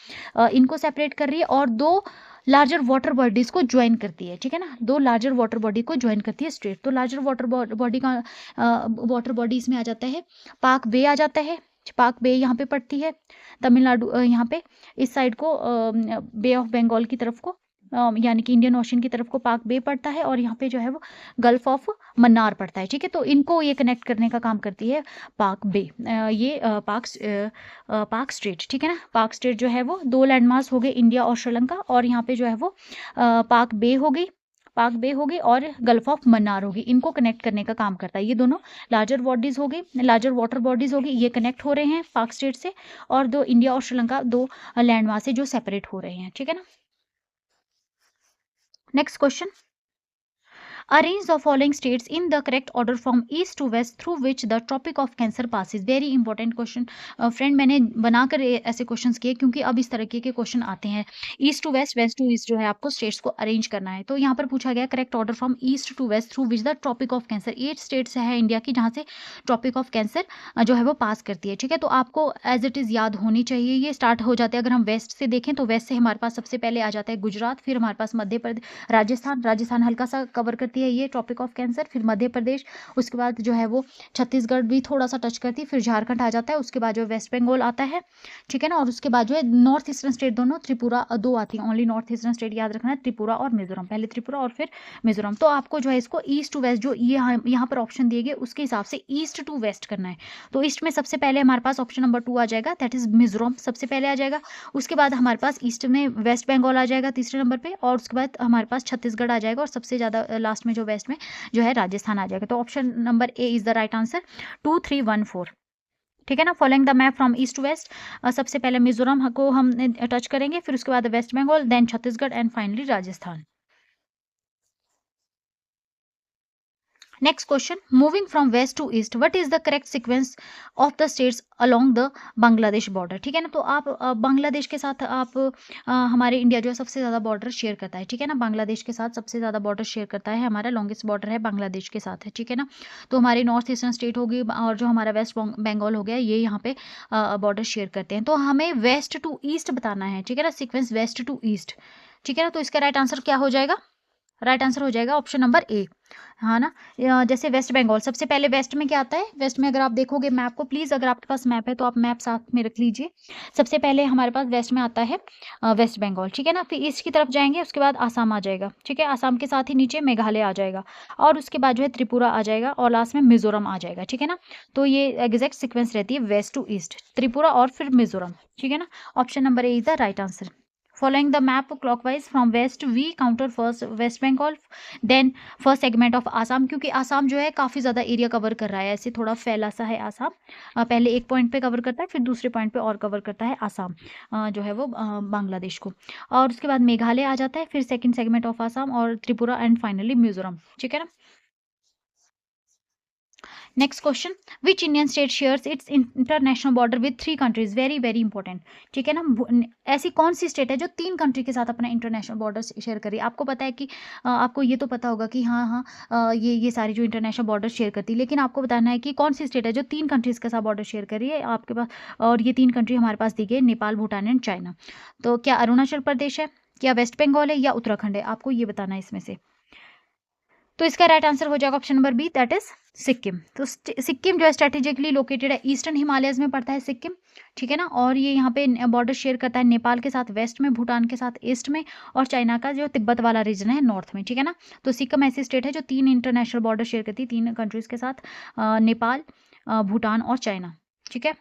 [SPEAKER 1] इनको सेपरेट कर रही है और दो लार्जर वाटर बॉडीज को ज्वाइन करती है, ठीक है ना। दो लार्जर वाटर बॉडी को ज्वाइन करती है स्टेट। तो लार्जर वाटर बॉडी का वाटर बॉडी इसमें आ जाता है, पाक बे आ जाता है, पाक बे यहाँ पे पड़ती है तमिलनाडु, यहाँ पे इस साइड को बे ऑफ बंगाल की तरफ को, यानी कि इंडियन ओशन की तरफ को पाक बे पड़ता है, और यहाँ पे जो है वो गल्फ ऑफ मन्नार पड़ता है, ठीक है। तो इनको ये कनेक्ट करने का काम करती है पाक बे, ये पाक स्टेट, ठीक है ना। पाक स्टेट जो है वो दो लैंडमास हो गए इंडिया और श्रीलंका, और यहाँ पे जो है वो पाक बे हो गई, पाक बे होगी और गल्फ ऑफ मन्नार होगी, इनको कनेक्ट करने का काम करता है। ये दोनों लार्जर बॉडीज हो गई, लार्जर वाटर बॉडीज होगी, ये कनेक्ट हो रहे हैं पाक स्टेट से, और दो इंडिया और श्रीलंका दो लैंडमास से जो सेपरेट हो रहे हैं, ठीक है ना। Next question, arrange the following states in the correct order from east to west through which the tropic of cancer passes। Very important question friend, मैंने बनाकर ऐसे क्वेश्चंस किए क्योंकि अब इस तरह के क्वेश्चन आते हैं। East to west, west to east जो है आपको स्टेट्स को अरेंज करना है। तो यहाँ पर पूछा गया correct order from east to west through which the tropic of cancer, 8 states है इंडिया की जहाँ से ट्रॉपिक ऑफ कैंसर जो है वो पास करती है, ठीक है। तो आपको एज इट इज़ याद होनी चाहिए। ये स्टार्ट हो जाते हैं, अगर हम वेस्ट से देखें तो वेस्ट से हमारे पास सबसे पहले आ जाता है गुजरात, फिर हमारे पास मध्य प्रदेश, राजस्थान हल्का सा कवर करती है ये ट्रॉपिक ऑफ कैंसर, फिर मध्य प्रदेश, उसके बाद जो है वो छत्तीसगढ़ भी थोड़ा सा टच करती है, फिर झारखंड आ जाता है, उसके बाद जो वेस्ट बंगाल आता है, ठीक है ना। और उसके बाद जो है नॉर्थ ईस्टर्न स्टेट दोनों, त्रिपुरा दो आती है, ओनली नॉर्थ ईस्टर्न स्टेट याद रखना है, त्रिपुरा और मिजोरम, पहले त्रिपुरा और फिर मिजोरम। तो आपको जो है इसको ईस्ट टू वेस्ट जो ये यहाँ पर ऑप्शन दिए गए उसके हिसाब से ईस्ट टू वेस्ट करना है। तो ईस्ट में सबसे पहले हमारे पास ऑप्शन नंबर 2 आ जाएगा, दैट इज मिजोरम सबसे पहले आ जाएगा। उसके बाद हमारे पास ईस्ट में वेस्ट बंगाल आ जाएगा तीसरे नंबर पे, और उसके बाद हमारे पास छत्तीसगढ़ आ जाएगा, और सबसे ज़्यादा लास्ट में जो वेस्ट में जो है राजस्थान आ जाएगा। तो option number A is the right answer, 2 3 1 4, ठीक है ना। Following the map from east to west, सबसे पहले मिजोरम को हम टच करेंगे, फिर उसके बाद West Bengal, then Chhattisgarh and finally Rajasthan. Next question, moving from west to east what is the correct sequence of the states along the Bangladesh border, ठीक है ना। तो आप बांग्लादेश के साथ आप हमारे इंडिया जो है सबसे ज़्यादा बॉर्डर शेयर करता है, ठीक है ना। बांग्लादेश के साथ सबसे ज़्यादा बॉर्डर शेयर करता है, हमारा लॉन्गेस्ट बॉर्डर है बांग्लादेश के साथ है, ठीक है ना। तो हमारी नॉर्थ ईस्टर्न स्टेट होगी और जो हमारा वेस्ट बंगाल हो गया, ये यहाँ पे बॉर्डर शेयर करते हैं। तो हमें वेस्ट टू ईस्ट बताना है, ठीक है ना, सीक्वेंस वेस्ट टू ईस्ट, ठीक है ना। तो इसका राइट आंसर क्या हो जाएगा? राइट आंसर हो जाएगा ऑप्शन नंबर ए, हाँ ना। जैसे वेस्ट बंगाल, सबसे पहले वेस्ट में क्या आता है? वेस्ट में अगर आप देखोगे मैप को, प्लीज़ अगर आपके पास मैप है तो आप मैप साथ में रख लीजिए। सबसे पहले हमारे पास वेस्ट में आता है वेस्ट बंगाल, ठीक है ना। फिर ईस्ट की तरफ जाएंगे, उसके बाद आसाम आ जाएगा, ठीक है। आसाम के साथ ही नीचे मेघालय आ जाएगा, और उसके बाद जो है त्रिपुरा आ जाएगा, और लास्ट में मिजोरम आ जाएगा, ठीक है ना। तो ये एग्जैक्ट सिक्वेंस रहती है वेस्ट टू ईस्ट, त्रिपुरा और फिर मिजोरम, ठीक है ना। Option number A is the right answer. Following the map clockwise from west, we counter first West Bengal, then first segment of Assam, क्योंकि आसाम जो है काफ़ी ज़्यादा एरिया कवर कर रहा है, ऐसे थोड़ा फैला सा है आसाम। पहले एक पॉइंट पे कवर करता है, फिर दूसरे पॉइंट पे और कवर करता है आसाम, जो है वो बांग्लादेश को। और उसके बाद मेघालय आ जाता है, फिर सेकंड सेगमेंट ऑफ आसाम, और त्रिपुरा, एंड फाइनली मिजोरम, ठीक है ना। Next question, which Indian state shares it's international border with 3 countries, very very important, ठीक है ना। ऐसी कौन सी स्टेट है जो 3 कंट्री के साथ अपना इंटरनेशनल बॉर्डर शेयर कर रही है? आपको पता है कि आपको ये तो पता होगा कि हाँ हाँ ये सारी जो इंटरनेशनल बॉर्डर शेयर करती है, लेकिन आपको बताना है कि कौन सी स्टेट है जो 3 कंट्रीज के साथ बॉर्डर शेयर कर रही है आपके पास। और ये 3 कंट्री हमारे पास दी गई, नेपाल, भूटान एंड चाइना। तो क्या अरुणाचल प्रदेश है, क्या वेस्ट बंगाल है, या उत्तराखंड है? आपको ये बताना है इसमें से। तो इसका राइट आंसर हो जाएगा option number B, that is Sikkim. तो सिक्किम जो है स्ट्रेटेजिकली लोकेटेड है, ईस्टर्न हिमालयस में पड़ता है सिक्किम, ठीक है ना। और ये यहाँ पे बॉर्डर शेयर करता है नेपाल के साथ वेस्ट में, भूटान के साथ ईस्ट में, और चाइना का जो तिब्बत वाला रीजन है नॉर्थ में, ठीक है ना। तो सिक्किम ऐसी स्टेट है जो 3 इंटरनेशनल बॉर्डर शेयर करती है 3 कंट्रीज के साथ, नेपाल, भूटान और चाइना, ठीक है।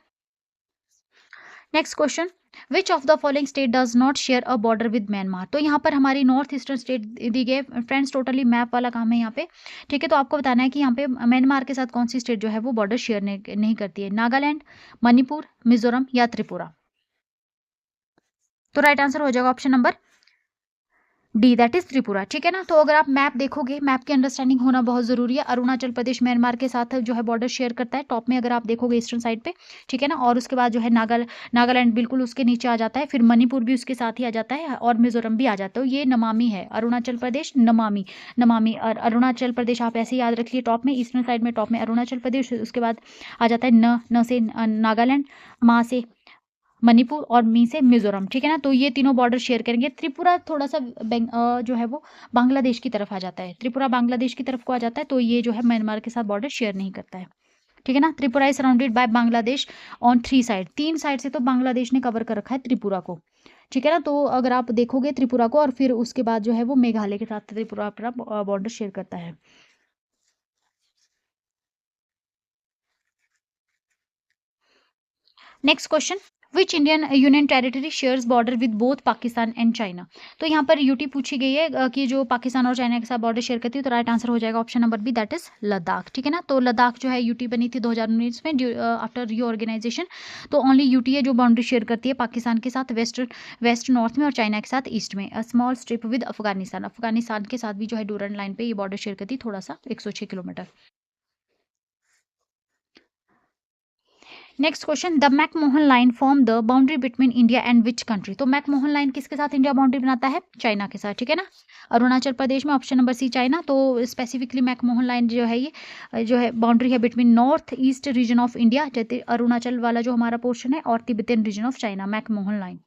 [SPEAKER 1] Next question, which of the following state does not share a border with Myanmar? तो यहाँ पर हमारी नॉर्थ ईस्टर्न स्टेट दी गई फ्रेंड्स, टोटली मैप वाला काम है यहाँ पे, ठीक है। तो आपको बताना है कि यहाँ पे म्यांमार के साथ कौन सी स्टेट जो है वो बॉर्डर शेयर नहीं करती है, नागालैंड, मणिपुर, मिजोरम या त्रिपुरा? तो राइट आंसर हो जाएगा option number D, that is Tripura, ठीक है ना। तो अगर आप मैप देखोगे, मैप की अंडरस्टैंडिंग होना बहुत जरूरी है। अरुणाचल प्रदेश म्यांमार के साथ जो है बॉर्डर शेयर करता है, टॉप में अगर आप देखोगे ईस्टर्न साइड पे, ठीक है ना। और उसके बाद जो है नागालैंड बिल्कुल उसके नीचे आ जाता है, फिर मणिपुर भी उसके साथ ही आ जाता है, और मिजोरम भी आ जाता है। ये नमामि है, अरुणाचल प्रदेश नमामि, नमामि और अरुणाचल प्रदेश आप ऐसे याद रखिए, टॉप में ईस्टर्न साइड में टॉप में अरुणाचल प्रदेश, उसके बाद आ जाता है न से नागालैंड, मा से मणिपुर, और मी से मिजोरम, ठीक है ना। तो ये तीनों बॉर्डर शेयर करेंगे। त्रिपुरा थोड़ा सा जो है वो बांग्लादेश की तरफ आ जाता है, त्रिपुरा बांग्लादेश की तरफ को आ जाता है, तो ये जो है म्यांमार के साथ बॉर्डर शेयर नहीं करता है, ठीक है ना। Tripura is surrounded by Bangladesh on 3 side, 3 side से तो बांग्लादेश ने कवर कर रखा है त्रिपुरा को, ठीक है ना। तो अगर आप देखोगे त्रिपुरा को, और फिर उसके बाद जो है वो मेघालय के साथ त्रिपुरा अपना बॉर्डर शेयर करता है। Next question, which Indian union territory shares border with both Pakistan and China? तो यहाँ पर यूटी पूछी गई है कि जो पाकिस्तान और चाइना के साथ बॉर्डर शेयर करती है। तो राइट आंसर हो जाएगा option number B, that is Ladakh, ठीक है ना। तो लद्दाख जो है यूटी बनी थी 2019 में आफ्टर रीऑर्गेनाइजेशन। तो ओनली यूटी है जो बाउंड्री शेयर करती है पाकिस्तान के साथ वेस्ट नॉर्थ में, और चाइना के साथ ईस्ट में। A small strip with Afghanistan के साथ भी जो है डूरन लाइन पे ये बॉर्डर शेयर करती है, थोड़ा सा 106 kilometre. Next question, the McMahon line form the boundary between India and which country? तो मैकमोहन लाइन किसके साथ इंडिया बाउंड्री बनाता है? चाइना के साथ, ठीक है ना। अरुणाचल प्रदेश में, ऑप्शन नंबर सी चाइना। तो स्पेसिफिकली मैकमोहन लाइन जो है ये जो है बाउंड्री है between north east region of India, जैसे अरुणाचल वाला जो हमारा पोर्शन है, और Tibetan region of China, McMahon line.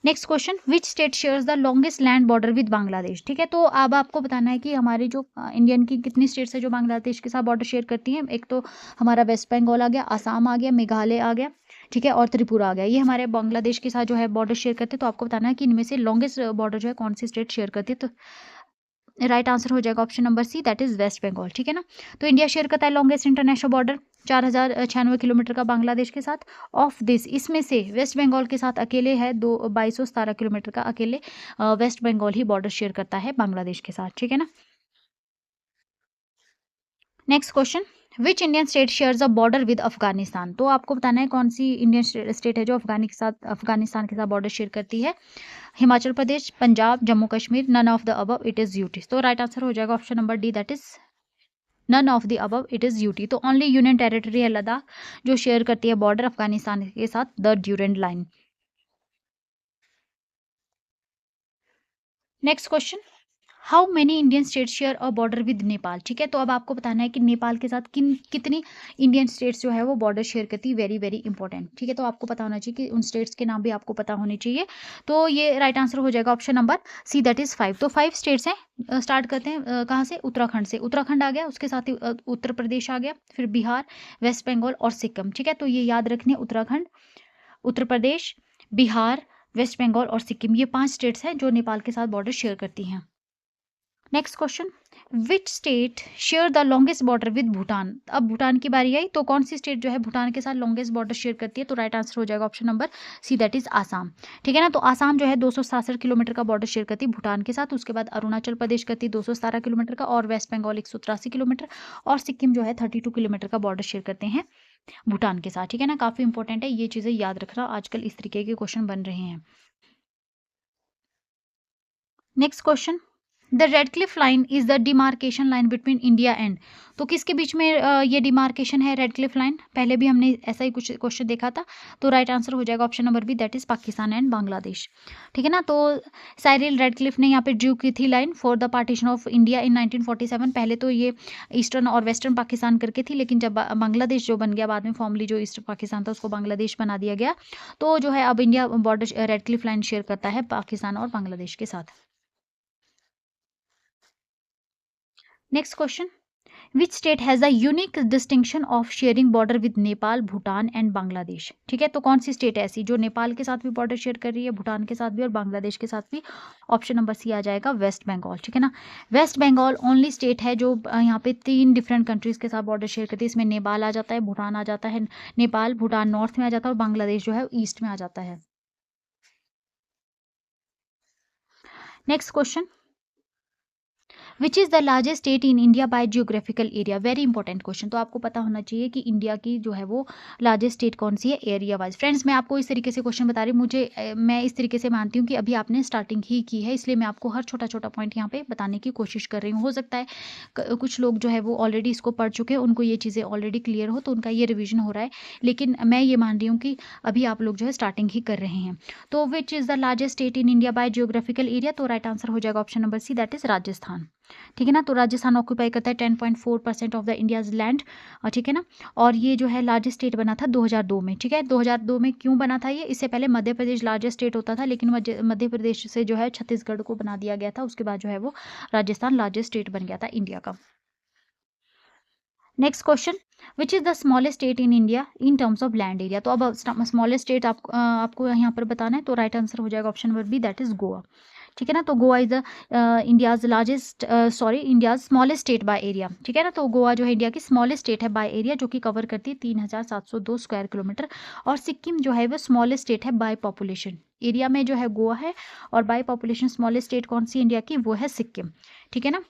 [SPEAKER 1] Next question, which state shares the longest land border with Bangladesh? ठीक है। तो अब आपको बताना है कि हमारे जो इंडियन की कितनी स्टेट्स है जो बांग्लादेश के साथ बॉर्डर शेयर करती हैं। एक तो हमारा वेस्ट बंगाल आ गया, आसाम आ गया, मेघालय आ गया, ठीक है, और त्रिपुरा आ गया। ये हमारे बांग्लादेश के साथ जो है बॉर्डर शेयर करते हैं। तो आपको बताना है कि इनमें से लॉन्गेस्ट बॉर्डर जो है कौन सी स्टेट शेयर करती है। तो राइट आंसर हो जाएगा option number C, that is West Bengal, ठीक है ना। तो इंडिया शेयर करता है लॉन्गेस्ट इंटरनेशनल बॉर्डर 4096 किलोमीटर का बांग्लादेश के साथ। ऑफ दिस, इसमें से वेस्ट बंगाल के साथ अकेले है 2217 किलोमीटर का, अकेले वेस्ट बंगाल ही बॉर्डर शेयर करता है बांग्लादेश के साथ, ठीक है ना। Next question, which Indian state shares a border with Afghanistan? तो आपको बताना है कौन सी इंडियन स्टेट है जो अफगानिस्तान के साथ बॉर्डर शेयर करती है। Himachal Pradesh, Punjab, Jammu Kashmir, none of the above, it is UT. तो राइट आंसर हो जाएगा option number D, that is none of the above, it is UT. तो ओनली यूनियन टेरिटरी है लद्दाख जो शेयर करती है बॉर्डर अफगानिस्तान के साथ, the Durand line. Next question, how many Indian state share a border with Nepal, ठीक है। तो अब आपको बताना है कि नेपाल के साथ कितनी इंडियन स्टेट्स जो है वो बॉर्डर शेयर करती है, वेरी वेरी इंपॉर्टेंट, ठीक है। तो आपको पता होना चाहिए कि उन स्टेट्स के नाम भी आपको पता होने चाहिए। तो ये राइट आंसर हो जाएगा option number C, that is 5। तो 5 स्टेट्स हैं। स्टार्ट करते हैं कहाँ से, उत्तराखंड से। उत्तराखंड आ गया, उसके साथ ही उत्तर प्रदेश आ गया, फिर बिहार, वेस्ट बंगाल और सिक्किम, ठीक है। तो ये याद रखने, उत्तराखंड, उत्तर प्रदेश, बिहार, वेस्ट बंगाल और सिक्किम, ये 5 स्टेट्स हैं जो नेपाल के साथ बॉर्डर शेयर करती हैं। Next question, which state share the longest border with Bhutan. अब भूटान की बारी आई, तो कौन सी स्टेट जो है भूटान के साथ लॉन्गेस्ट बॉर्डर शेयर करती है, तो राइट आंसर हो जाएगा option number C, that is Assam, ठीक है ना। तो आसाम जो है 267 किलोमीटर का बॉर्डर शेयर करती है भूटान के साथ। उसके बाद अरुणाचल प्रदेश करती है 217 किलोमीटर का, और वेस्ट बंगाल 183 किलोमीटर, और सिक्किम जो है 32 किलोमीटर का बॉर्डर शेयर करते हैं भूटान के साथ, ठीक है ना। काफी इंपॉर्टेंट है, ये चीजें याद रखना, आजकल इस तरीके के क्वेश्चन बन रहे हैं। Next question, the red Cliff line is the demarcation line between India and, तो किसके बीच में ये डिमार्केशन है रेड क्लिफ लाइन, पहले भी हमने ऐसा ही कुछ क्वेश्चन देखा था। तो राइट आंसर हो जाएगा option number B, that is Pakistan and Bangladesh, ठीक है ना। तो साइरिल रेड क्लिफ ने यहाँ पे ड्रू की थी line for the partition of India in 1947। पहले तो ये ईस्टर्न और वेस्टर्न पाकिस्तान करके थी, लेकिन जब बांग्लादेश जो बन गया बाद में, फॉर्मली जो ईस्ट पाकिस्तान था उसको बांग्लादेश बना दिया गया। तो जो है अब India border red Cliff line share करता है पाकिस्तान और बांग्लादेश के साथ। Next question, which state has a unique distinction of sharing border with Nepal, Bhutan and Bangladesh, ठीक है। तो कौन सी स्टेट ऐसी जो नेपाल के साथ भी बॉर्डर शेयर कर रही है, भूटान के साथ भी और बांग्लादेश के साथ भी, ऑप्शन नंबर सी आ जाएगा वेस्ट बंगाल, ठीक है ना। वेस्ट बंगाल ओनली स्टेट है जो यहाँ पे 3 डिफरेंट कंट्रीज के साथ बॉर्डर शेयर करती है। इसमें नेपाल आ जाता है, भूटान आ जाता है, नेपाल भूटान नॉर्थ में आ जाता है और बांग्लादेश जो है ईस्ट में आ जाता है। Next question, which is the largest state in India by geographical area, very important question. तो आपको पता होना चाहिए कि इंडिया की जो है वो लार्जेस्ट स्टेट कौन सी है एरिया वाइज। फ्रेंड्स मैं आपको इस तरीके से क्वेश्चन बता रही हूँ, मैं इस तरीके से मानती हूँ कि अभी आपने स्टार्टिंग ही की है, इसलिए मैं आपको हर छोटा छोटा पॉइंट यहाँ पे बताने की कोशिश कर रही हूँ। हो सकता है कुछ लोग जो है वो ऑलरेडी इसको पढ़ चुके हैं, उनको ये चीज़ें ऑलरेडी क्लियर हो, तो उनका ये रिविजन हो रहा है, लेकिन मैं ये मान रही हूँ कि अभी आप लोग जो है स्टार्टिंग ही कर रहे हैं। तो which is the largest state in India by geographical area, तो राइट आंसर हो जाएगा option number C, that is Rajasthan, ठीक है ना। तो राजस्थान ऑक्यूपाई करता है 10.4% ऑफ द इंडियाज लैंड, ठीक है ना। और ये जो है लार्जेस्ट स्टेट बना था 2002 में, ठीक है। 2002 में क्यों बना था ये, इससे पहले मध्य प्रदेश लार्जेस्ट स्टेट होता था, लेकिन मध्य प्रदेश से जो है छत्तीसगढ़ को बना दिया गया था, उसके बाद जो है वो राजस्थान लार्जेस्ट स्टेट बन गया था इंडिया का। Next question, which is the smallest state in India in terms of land area. तो अब स्मॉलेस्ट स्टेट आपको यहाँ पर बताना है, तो राइट आंसर हो जाएगा option number B, that is Goa, ठीक है ना। तो Goa is the India's smallest state by area, ठीक है ना। तो गोवा जो है इंडिया की स्मॉलेस्ट स्टेट है बाय एरिया, जो कि कवर करती है 3702 स्क्वायर किलोमीटर। और सिक्किम जो है वो स्मॉलेस्ट स्टेट है बाय पॉपुलेशन, एरिया में जो है गोवा है, और बाय पॉपुलेशन स्मॉलेस्ट स्टेट कौन सी इंडिया की, वो है सिक्किम, ठीक है ना।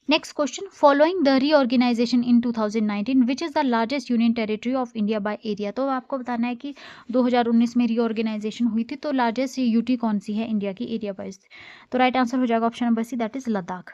[SPEAKER 1] Next question, following the reorganisation in 2019 which is the largest union territory of India by area. तो आपको बताना है कि 2019 में रीऑर्गेनाइजेशन हुई थी, तो लार्जेस्ट यूटी कौन सी है इंडिया की एरिया वाइज, तो राइट आंसर हो जाएगा option number C, that is Ladakh.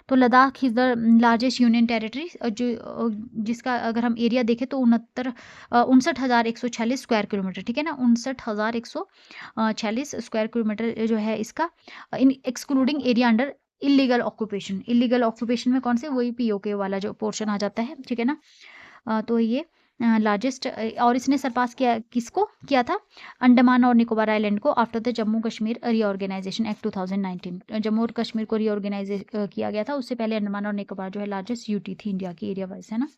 [SPEAKER 1] तो Ladakh is the largest union territory, जो जिसका अगर हम एरिया देखें तो 59,146 स्क्वायर किलोमीटर, ठीक है ना। 59,146 स्क्वायर किलोमीटर जो है इसका, in excluding area under illegal occupation. Illegal occupation में कौन से, वही पीओके वाला जो पोर्शन आ जाता है, ठीक है ना। तो ये लार्जेस्ट, और इसने सरपास किया, किसको किया था, अंडमान और निकोबार आइलैंड को, after the Jammu Kashmir reorganisation act 2019। Jammu और कश्मीर को रीऑर्गेनाइज किया गया था, उससे पहले अंडमान और निकोबार जो है लार्जेस्ट यूटी थी इंडिया की एरिया वाइज, है ना।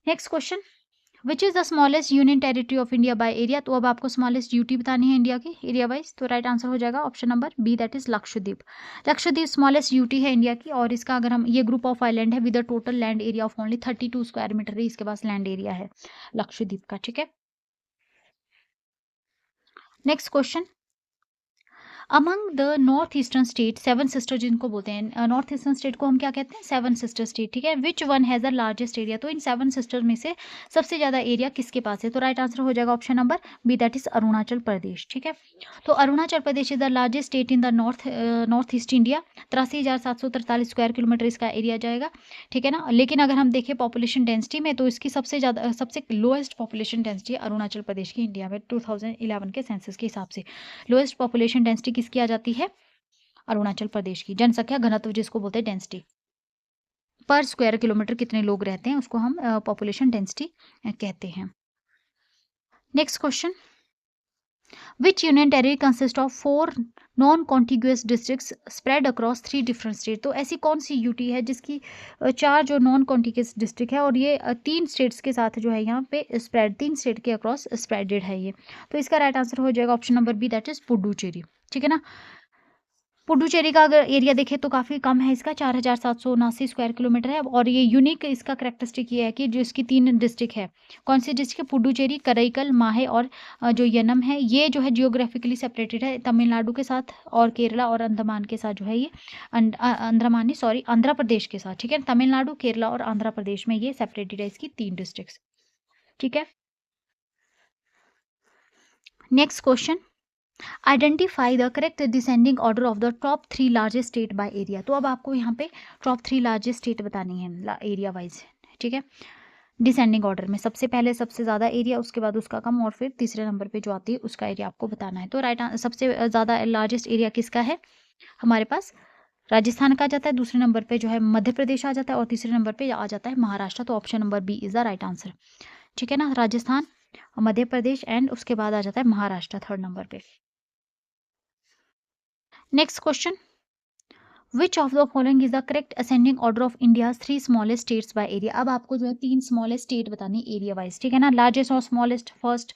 [SPEAKER 1] Next question, which is the smallest union territory of India by area. तो अब आपको स्मॉलेस्ट यूटी बतानी है इंडिया की एरिया वाइज, तो राइट आंसर हो जाएगा option number B, that is Lakshadweep. Lakshadweep smallest UT है इंडिया की, और इसका अगर हम, ये ग्रुप ऑफ आइलैंड है with a total land area of only 32 square metre है, इसके पास लैंड एरिया है लक्षद्वीप का, ठीक है। Next question, among the north eastern state, seven sister जिनको बोलते हैं, नॉर्थ ईस्टर्न स्टेट को हम क्या कहते हैं, सेवन सिस्टर स्टेट, ठीक है। Which one has the largest area, तो इन सेवन सिस्टर में से सबसे ज़्यादा एरिया किसके पास है, तो राइट आंसर हो जाएगा option number B, that is Arunachal Pradesh, ठीक है। तो Arunachal Pradesh is the largest state in the north east India, 83,743 square kilometre इसका एरिया जाएगा, ठीक है ना। लेकिन अगर हम देखें पॉपुलेशन डेंसिटी में, तो इसकी सबसे lowest population density Arunachal Pradesh की इंडिया में 2011 के सेंसस के हिसाब से। लोएस्ट पॉपुलेशन डेंसिटी किसकी आ जाती है, अरुणाचल प्रदेश की। जनसंख्या घनत्व जिसको बोलते हैं डेंसिटी, पर स्क्वायर किलोमीटर कितने लोग रहते हैं उसको हम पॉपुलेशन डेंसिटी कहते हैं। Next question, which union territory consist of 4 non contiguous districts spread across 3 different state, तो ऐसी कौन सी यूटी है जिसकी 4 जो नॉन कॉन्टिग्यूअस डिस्ट्रिक्ट है और ये 3 स्टेट्स के साथ जो है यहाँ पे स्प्रेड, 3 स्टेट के अक्रॉस स्प्रेडेड है ये। तो इसका राइट आंसर हो जाएगा option number B, that is Puducherry, ठीक है ना। पुडुचेरी का अगर एरिया देखें तो काफ़ी कम है, इसका 4,779 स्क्वायर किलोमीटर है। और ये यूनिक इसका करेक्टरिस्टिक ये है कि जो इसकी 3 डिस्ट्रिक्ट है, कौन सी डिस्ट्रिक्ट है, पुडुचेरी, करईकल, माहे और जो यनम है, ये जो है जियोग्राफिकली सेपरेटेड है तमिलनाडु के साथ और केरला और अंडमान के साथ जो है ये आंध्र प्रदेश के साथ, ठीक है। तमिलनाडु, केरला और आंध्र प्रदेश में ये सेपरेटेड है इसकी 3 डिस्ट्रिक्ट, ठीक है। Next question, identify the correct descending order of the top 3 largest state by area, तो अब आपको यहाँ पे टॉप 3 लार्जेस्ट स्टेट बतानी है एरिया वाइज, ठीक है। डिसेंडिंग ऑर्डर में सबसे पहले सबसे ज़्यादा एरिया, उसके बाद उसका कम, और फिर तीसरे नंबर पे जो आती है उसका एरिया आपको बताना है। तो सबसे ज़्यादा लार्जेस्ट एरिया किसका है, हमारे पास राजस्थान का आ जाता है, दूसरे नंबर पे जो है मध्य प्रदेश आ जाता है और तीसरे नंबर पे आ जाता है महाराष्ट्र। तो option number B is the right answer, ठीक है ना। राजस्थान, मध्य प्रदेश एंड उसके बाद आ जाता है महाराष्ट्र थर्ड नंबर पे। Next question, which of the following is the correct ascending order of India 3 smallest states by area. अब आपको जो है 3 स्मॉलेस्ट स्टेट बतानी एरिया वाइज, ठीक है ना। लार्जेस्ट और smallest first,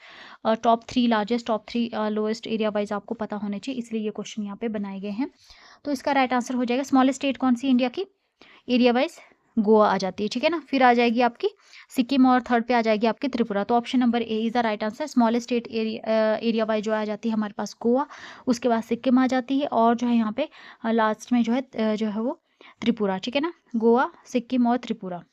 [SPEAKER 1] top 3 largest, top 3 lowest area wise आपको पता होने चाहिए, इसलिए ये क्वेश्चन यहाँ पे बनाए गए हैं। तो इसका राइट आंसर हो जाएगा, स्मॉलेस्ट स्टेट कौन सी इंडिया की एरिया वाइज, गोवा आ जाती है, ठीक है ना। फिर आ जाएगी आपकी सिक्किम और थर्ड पे आ जाएगी आपकी त्रिपुरा। तो option number A is the right answer, smallest state area wise जो आ जाती है हमारे पास गोवा, उसके बाद सिक्किम आ जाती है और जो है यहाँ पे लास्ट में जो है वो त्रिपुरा, ठीक है ना। गोवा, सिक्किम और Tripura.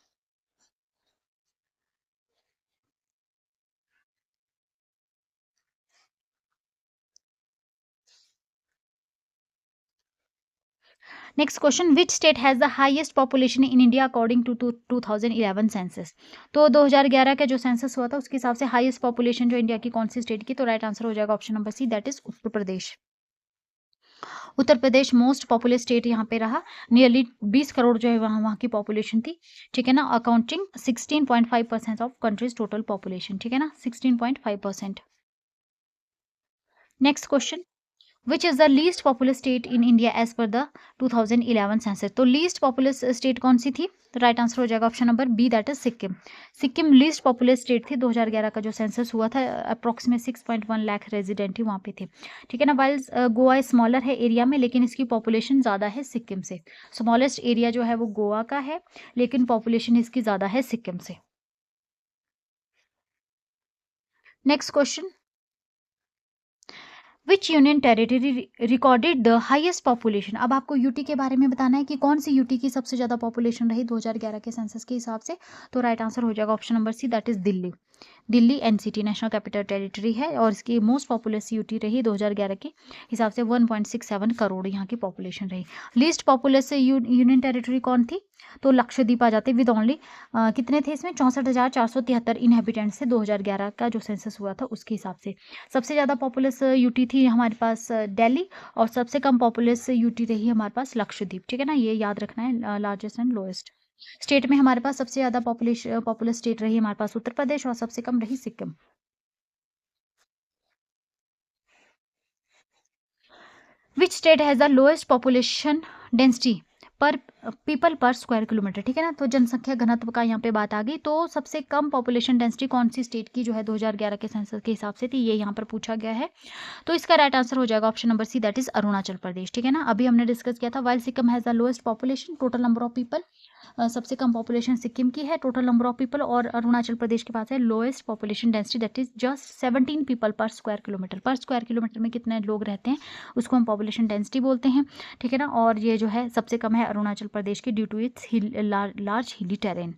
[SPEAKER 1] Next question, which state has the highest population in India according to 2011 census. तो 2011 का जो सेंसस हुआ था उसके हिसाब से हाईएस्ट पॉपुलेशन जो इंडिया की कौन सी स्टेट की, तो राइट आंसर हो जाएगा option number C, that is Uttar Pradesh. Uttar Pradesh most popular state यहाँ पे रहा, नियरली 20 करोड़ जो है वहाँ की पॉपुलेशन थी, ठीक है ना। Accounting 16.5% of country's total population, ठीक है ना, 16.5%। Next question, which is the least popular state in India as per the 2011 census. तो लीस्ट पॉपुलर स्टेट कौन सी थी, तो राइट आंसर हो जाएगा option number B, that is Sikkim. Sikkim least popular state थी, 2011 का जो सेंसस हुआ था अप्रॉक्सीमेट 6.1 लाख रेजिडेंट ही वहाँ पे थे, ठीक है ना। वाइल गोवा स्मॉलर है एरिया में, लेकिन इसकी पॉपुलेशन ज़्यादा है सिक्किम से। स्मॉलेस्ट एरिया जो है वो गोवा का है, लेकिन पॉपुलेशन इसकी ज़्यादा है सिक्किम से। Next question, which union territory recorded the highest population. अब आपको यूटी के बारे में बताना है कि कौन सी यूटी की सबसे ज़्यादा पॉपुलेशन रही 2011 के सेंसस के हिसाब से। तो राइट आंसर हो जाएगा option number C, that is Delhi. Delhi NCT national capital territory है और इसकी मोस्ट पॉपुलस यूटी रही 2011 के हिसाब से 1.67 करोड़ यहाँ की पॉपुलेशन रही। लीस्ट पॉपुलस यूनियन टेरिटरी कौन थी, तो लक्षद्वीप आ जाते विद ओनली कितने थे इसमें 64,473 इनहेबिटेंट्स थे 2011 का जो सेंसस हुआ था उसके हिसाब से। सबसे ज़्यादा पॉपुलस यूटी थी हमारे पास दिल्ली और सबसे कम पॉपुलस यूटी रही हमारे पास लक्षद्वीप, ठीक है ना, ये याद रखना है। लार्जेस्ट एंड लोएस्ट स्टेट में हमारे पास सबसे ज़्यादा पॉपुलर स्टेट रही हमारे पास उत्तर प्रदेश और सबसे कम रही सिक्किम। विच state has the lowest population density पर पीपल पर स्क्वायर किलोमीटर, ठीक है ना। तो जनसंख्या घनत्व का यहाँ पे बात आ गई, तो सबसे कम पॉपुलेशन डेंसिटी कौन सी स्टेट की जो है 2011 के सेंसस के हिसाब से थी, ये यहाँ पर पूछा गया है। तो इसका राइट आंसर हो जाएगा option number C, that is Arunachal Pradesh, ठीक है ना। अभी हमने डिस्कस किया था while Sikkim has the lowest population, total number of people सबसे कम पॉपुलेशन सिक्किम की है टोटल नंबर ऑफ पीपल, और अरुणाचल प्रदेश के पास है lowest population density that is just 17 people पर स्क्वायर किलोमीटर। पर स्क्वायर किलोमीटर में कितने लोग रहते हैं उसको हम पॉपुलेशन डेंसिटी बोलते हैं, ठीक है ना। और ये जो है सबसे कम है अरुणाचल प्रदेश की due to its large hilly terrain.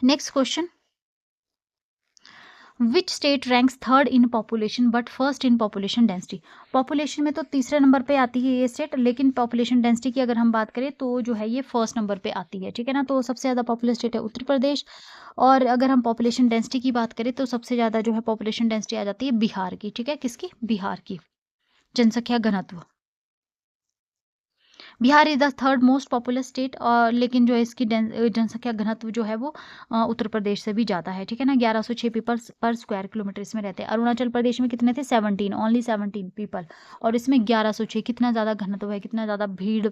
[SPEAKER 1] Next question, which state ranks third in population but first in population density. Population में तो तीसरे नंबर पे आती है ये स्टेट, लेकिन पॉपुलेशन डेंसिटी की अगर हम बात करें तो जो है ये फर्स्ट नंबर पे आती है, ठीक है ना। तो सबसे ज़्यादा पॉपुलर स्टेट है उत्तर प्रदेश, और अगर हम पॉपुलेशन डेंसिटी की बात करें तो सबसे ज़्यादा जो है पॉपुलेशन डेंसिटी आ जाती है बिहार की, ठीक है। किसकी? बिहार की जनसंख्या घनत्व। Bihar is the third most popular state, और लेकिन जो है इसकी जनसंख्या घनत्व जो है वो उत्तर प्रदेश से भी ज़्यादा है, ठीक है ना। 1106 पीपल पर स्क्वायर किलोमीटर इसमें रहते हैं। अरुणाचल प्रदेश में कितने थे? 17, ओनली 17 पीपल, और इसमें 1106। कितना ज़्यादा घनत्व है, कितना ज़्यादा भीड़,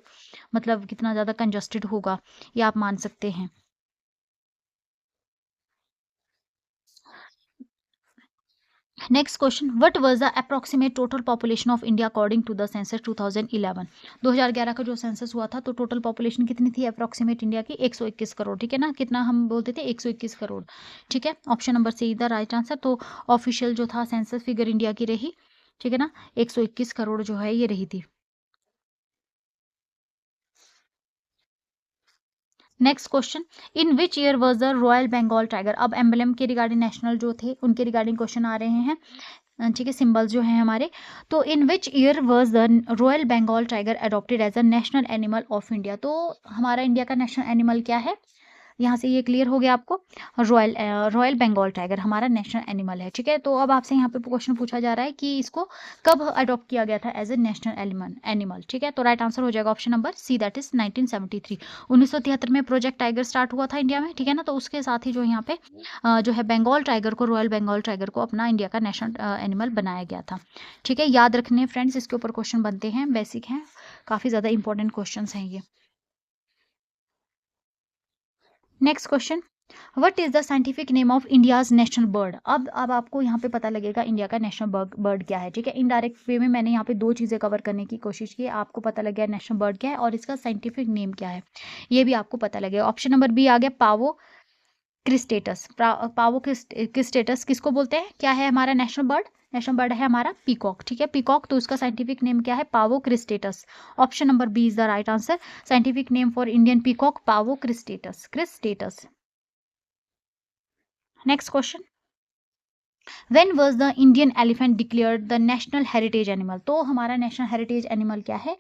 [SPEAKER 1] मतलब कितना ज़्यादा कंजस्टेड होगा, ये आप मान सकते हैं। Next question, what was the approximate total population of India according to the census 2011। 2011 का जो सेंसस हुआ था तो टोटल पॉपुलेशन कितनी थी अप्रोक्सीमेट इंडिया की? 121 करोड़, ठीक है ना। कितना हम बोलते थे? 121 करोड़, ठीक है। Option number see the right answer. तो ऑफिशियल जो था सेंसस फिगर इंडिया की रही, ठीक है ना, 121 करोड़ जो है ये रही थी। Next question, in which year was the royal Bengal tiger. अब एम्बलम के रिगार्डिंग नेशनल जो थे उनके रिगार्डिंग क्वेश्चन आ रहे हैं, ठीक है, सिंबल्स जो हैं हमारे। तो in which year was the royal Bengal tiger adopted as a national animal of India. तो हमारा इंडिया का नेशनल एनिमल क्या है? यहाँ से ये क्लियर हो गया आपको, रॉयल बंगाल टाइगर हमारा नेशनल एनिमल है, ठीक है। तो अब आपसे यहाँ पे क्वेश्चन पूछा जा रहा है कि इसको कब अडॉप्ट किया गया था एज ए नेशनल एनिमल, ठीक है। तो राइट आंसर हो जाएगा option number C that is 1973। 1973 में प्रोजेक्ट टाइगर स्टार्ट हुआ था इंडिया में, ठीक है ना। तो उसके साथ ही जो यहाँ पे जो है बंगाल टाइगर को, रॉयल बंगाल टाइगर को अपना इंडिया का नेशनल एनिमल बनाया गया था, ठीक है। याद रखने फ्रेंड्स, इसके ऊपर क्वेश्चन बनते हैं, बेसिक हैं, काफ़ी ज़्यादा इंपॉर्टेंट क्वेश्चन हैं ये। Next question, what is the scientific name of India's national bird. अब आपको यहाँ पे पता लगेगा इंडिया का नेशनल बर्ड क्या है, ठीक है। इनडायरेक्ट वे में मैंने यहाँ पे दो चीज़ें कवर करने की कोशिश की, आपको पता लग गया नेशनल बर्ड क्या है और इसका साइंटिफिक नेम क्या है, ये भी आपको पता लगेगा। ऑप्शन नंबर बी आ गया पावो क्रिस्टेटस। पावो क्रिस्टेटस किसको बोलते हैं? क्या है हमारा नेशनल बर्ड? नेशनल बर्ड है हमारा पीकॉक, ठीक है, पीकॉक। तो उसका साइंटिफिक नेम क्या है? Pavo cristatus. Option number B is the right answer. Scientific name for Indian peacock Pavo cristatus. Next question, when was the Indian elephant declared the national heritage animal. तो हमारा national heritage animal क्या है?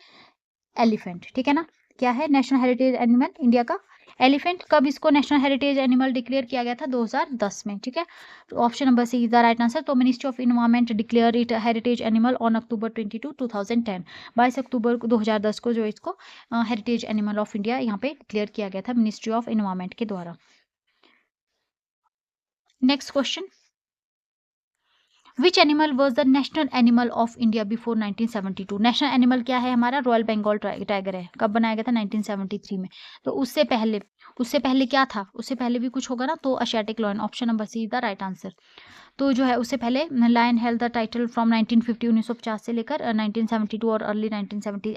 [SPEAKER 1] Elephant, ठीक है ना। क्या है national heritage animal India का? एलिफेंट। कब इसको नेशनल हेरिटेज एनिमल डिक्लेयर किया गया था? 2010 में, ठीक है। तो option number C is the right answer. तो ministry of environment declare it heritage animal on October 22, 2010। 22 October 2010 को जो इसको हेरिटेज एनिमल ऑफ इंडिया यहाँ पे डिक्लेयर किया गया था मिनिस्ट्री ऑफ इन्वायरमेंट के द्वारा। Next question, which animal was the national animal of India before 1972। National animal क्या है हमारा? रॉयल बंगाल टाइगर है। कब बनाया गया था? 1973 में। तो उससे पहले क्या था? उससे पहले भी कुछ होगा ना, तो Asiatic lion. Option number C is the right answer. तो जो है उससे पहले lion held the title from 1950 1950 से लेकर 1972 और अर्ली 1970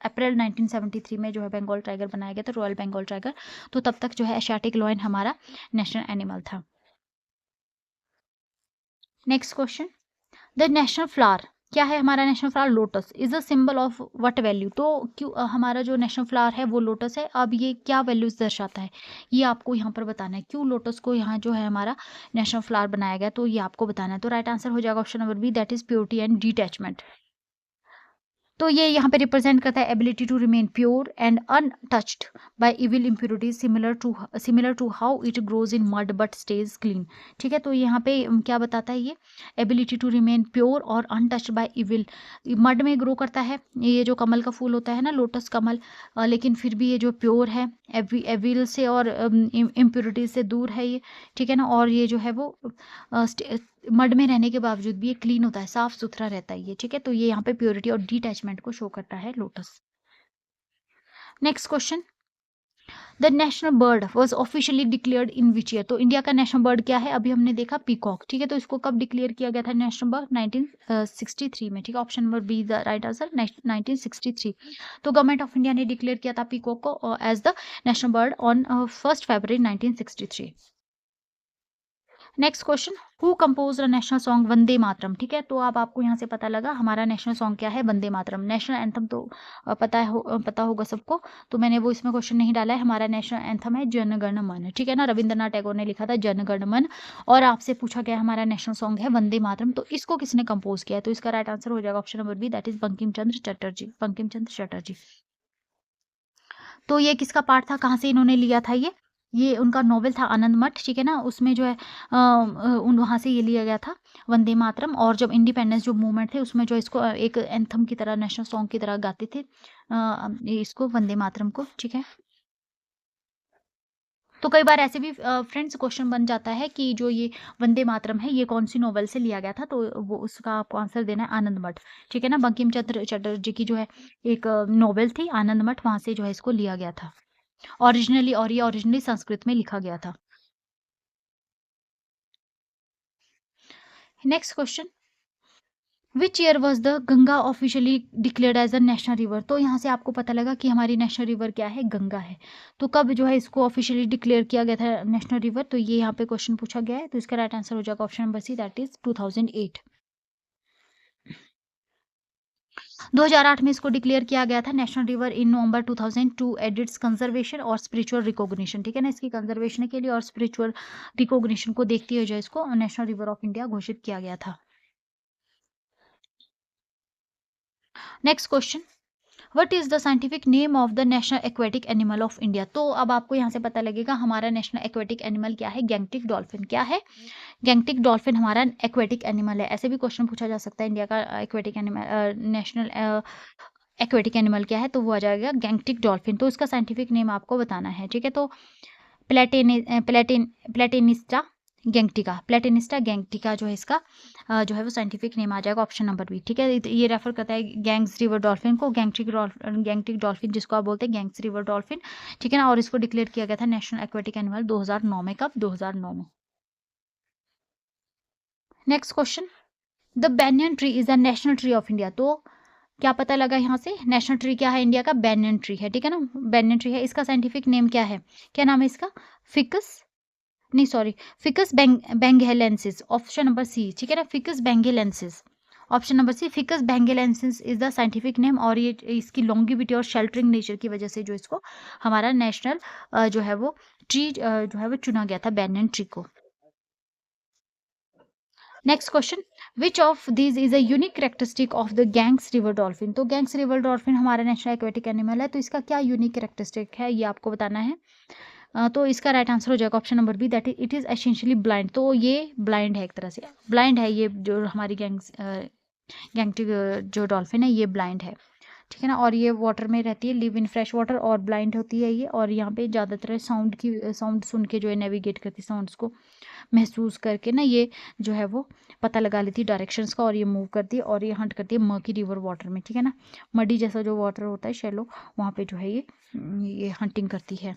[SPEAKER 1] अप्रैल 1973 में जो है बंगाल टाइगर बनाया गया था, रॉयल बंगाल टाइगर। तो तब तक जो है एशियाटिक लॉयन हमारा नेशनल एनिमल था। Next question, the national flower क्या है हमारा? National flower lotus is the symbol of what value. तो क्यों हमारा जो नेशनल फ्लावर है वो लोटस है। अब ये क्या वैल्यूज दर्शाता है ये आपको यहाँ पर बताना है। क्यों लोटस को यहाँ जो है हमारा नेशनल फ्लावर बनाया गया, तो ये आपको बताना है। तो राइट आंसर हो जाएगा option number B that is purity and detachment. तो ये यहाँ पे रिप्रेजेंट करता है ability to remain pure and untouched by evil impurities similar to how it grows in mud but stays clean, ठीक है। तो यहाँ पे क्या बताता है ये? एबिलिटी टू रिमेन प्योर और अनटच्ड बाय इविल। मड में ग्रो करता है, ये जो कमल का फूल होता है ना, लोटस कमल, लेकिन फिर भी ये जो प्योर है, एविल से और इम्प्योरिटीज से दूर है ये, ठीक है ना। और ये जो है वो मड में रहने के बावजूद भी ये क्लीन होता है, साफ सुथरा रहता है ये, ठीक है। तो ये यहाँ पे प्योरिटी और डिटैचमेंट को शो करता है lotus. Next question, the national bird was officially declared in which year? तो इंडिया का नेशनल बर्ड क्या है? अभी हमने देखा पीकॉक, ठीक है। तो इसको कब डिक्लेयर किया गया था नेशनल बर्ड? 1963 में, ठीक है। Option number B the right answer, 1963। तो गवर्नमेंट ऑफ इंडिया ने डिक्लेयर किया था पीकॉक को as the national bird on 1 फरवरी 1963। Next question, who compose the national song Vande Mataram? ठीक है, तो अब आपको यहाँ से पता लगा हमारा नेशनल सॉन्ग क्या है, वंदे मातरम। नेशनल एंथम तो पता होगा सबको, तो मैंने वो इसमें क्वेश्चन नहीं डाला है। हमारा नेशनल एंथम है जन गण मन, ठीक है ना, रविंद्रनाथ टैगोर ने लिखा था जन गण मन। और आपसे पूछा गया हमारा नेशनल सॉन्ग है वंदे मातरम, तो इसको किसने कंपोज किया है? तो इसका राइट आंसर हो जाएगा option number B, that is Bankim Chandra Chatterjee, Bankim Chandra Chatterjee. तो ये किसका पार्ट था, कहाँ से इन्होंने लिया था? ये उनका नॉवेल था आनंद मठ, ठीक है ना, उसमें जो है उन वहाँ से ये लिया गया था वंदे मातरम। और जब इंडिपेंडेंस जो मूवमेंट थे उसमें जो इसको एक एंथम की तरह, नेशनल सॉन्ग की तरह गाते थे इसको वंदे मातरम को, ठीक है। तो कई बार ऐसे भी फ्रेंड्स क्वेश्चन बन जाता है कि जो ये वंदे मातरम है ये कौन सी नॉवेल से लिया गया था, तो वो उसका आपको आंसर देना है आनंद मठ, ठीक है ना। बंकिम चंद्र चटर्जी की जो है एक नॉवेल थी आनंद मठ, वहाँ से जो है इसको लिया गया था ओरिजिनली, और ये ओरिजिनली संस्कृत में लिखा गया था। Next question, which year was the Ganga officially declared as a national river? तो यहाँ से आपको पता लगा कि हमारी नेशनल रिवर क्या है, गंगा है। तो कब जो है इसको ऑफिशियली डिक्लेयर किया गया था नेशनल रिवर? तो ये यहाँ पे क्वेश्चन पूछा गया है, तो इसका राइट आंसर हो जाएगा option number C, that is 2008। 2008 में इसको डिक्लेयर किया गया था national river in November 2002 edits conservation और स्पिरिचुअल रिकॉग्निशन, ठीक है ना, इसकी कंजर्वेशन के लिए और स्पिरिचुअल रिकॉग्निशन को देखते हुए जो इसको नेशनल रिवर ऑफ इंडिया घोषित किया गया था। Next question, what is the scientific name of the national aquatic animal of India? तो अब आपको यहाँ से पता लगेगा हमारा नेशनल एक्वेटिक एनिमल क्या है, गैंगटिक डॉल्फिन। क्या है? गैंगटिक डॉल्फिन हमारा एक्वेटिक एनिमल है। ऐसे भी क्वेश्चन पूछा जा सकता है इंडिया का aquatic animal, national aquatic animal क्या है, तो वो आ जाएगा गैंगटिक डॉल्फिन। तो इसका साइंटिफिक नेम आपको बताना है, ठीक है। तो प्लेटेनिस्टा गैंगटिका, प्लेटेनिस्टा गैंगटिका जो है इसका जो है वो साइंटिफिक नेम आ जाएगा ऑप्शन नंबर बी, ठीक है। ये रेफर करता है गैंग्स रिवर डॉल्फिन को, गैंगटिक डॉल्फिन जिसको आप बोलते हैं गैंग्स रिवर डॉल्फिन, ठीक है ना। और इसको डिक्लेयर किया गया था नेशनल एक्वेटिक एनिमल 2009 में। कब? 2009 में। Next question, the banyan tree is the national tree of India. तो क्या पता लगा यहाँ से, नेशनल ट्री क्या है इंडिया का, बैनियन ट्री है, ठीक है ना, बैनियन ट्री है। इसका साइंटिफिक नेम क्या है, क्या नाम है इसका? फिकस, नहीं sorry, Ficus benghalensis, option number C, ठीक है ना, Ficus benghalensis, option number C, Ficus benghalensis is the scientific name. और ये इसकी लॉन्गिविटी और शेल्टरिंग नेचर की वजह से जो इसको हमारा नेशनल जो है वो ट्री जो है वो चुना गया था, बैनियन ट्री को। Next question, which of these is a unique characteristic of the gangs river dolphin? तो गैंग्स रिवर डॉल्फिन हमारा नेशनल एक्वेटिक एनिमल है, तो इसका क्या यूनिक कैरेक्टरिस्टिक है ये आपको बताना है। तो इसका राइट आंसर हो जाएगा option number B, that is it is essentially blind. तो ये ब्लाइंड है, एक तरह से ब्लाइंड है ये जो हमारी गैंगटिक जो डॉल्फिन है ये ब्लाइंड है, ठीक है ना। और ये वाटर में रहती है, लिव इन फ्रेश वाटर, और ब्लाइंड होती है ये। और यहाँ पे ज़्यादातर साउंड सुन के जो है नेविगेट करती, साउंड्स को महसूस करके ना ये जो है वो पता लगा लेती है डायरेक्शंस का, और ये मूव करती है और ये हंट करती है मर्की रिवर वाटर में, ठीक है ना। मडी जैसा जो वाटर होता है शैलो, वहाँ पे जो है ये हंटिंग करती है।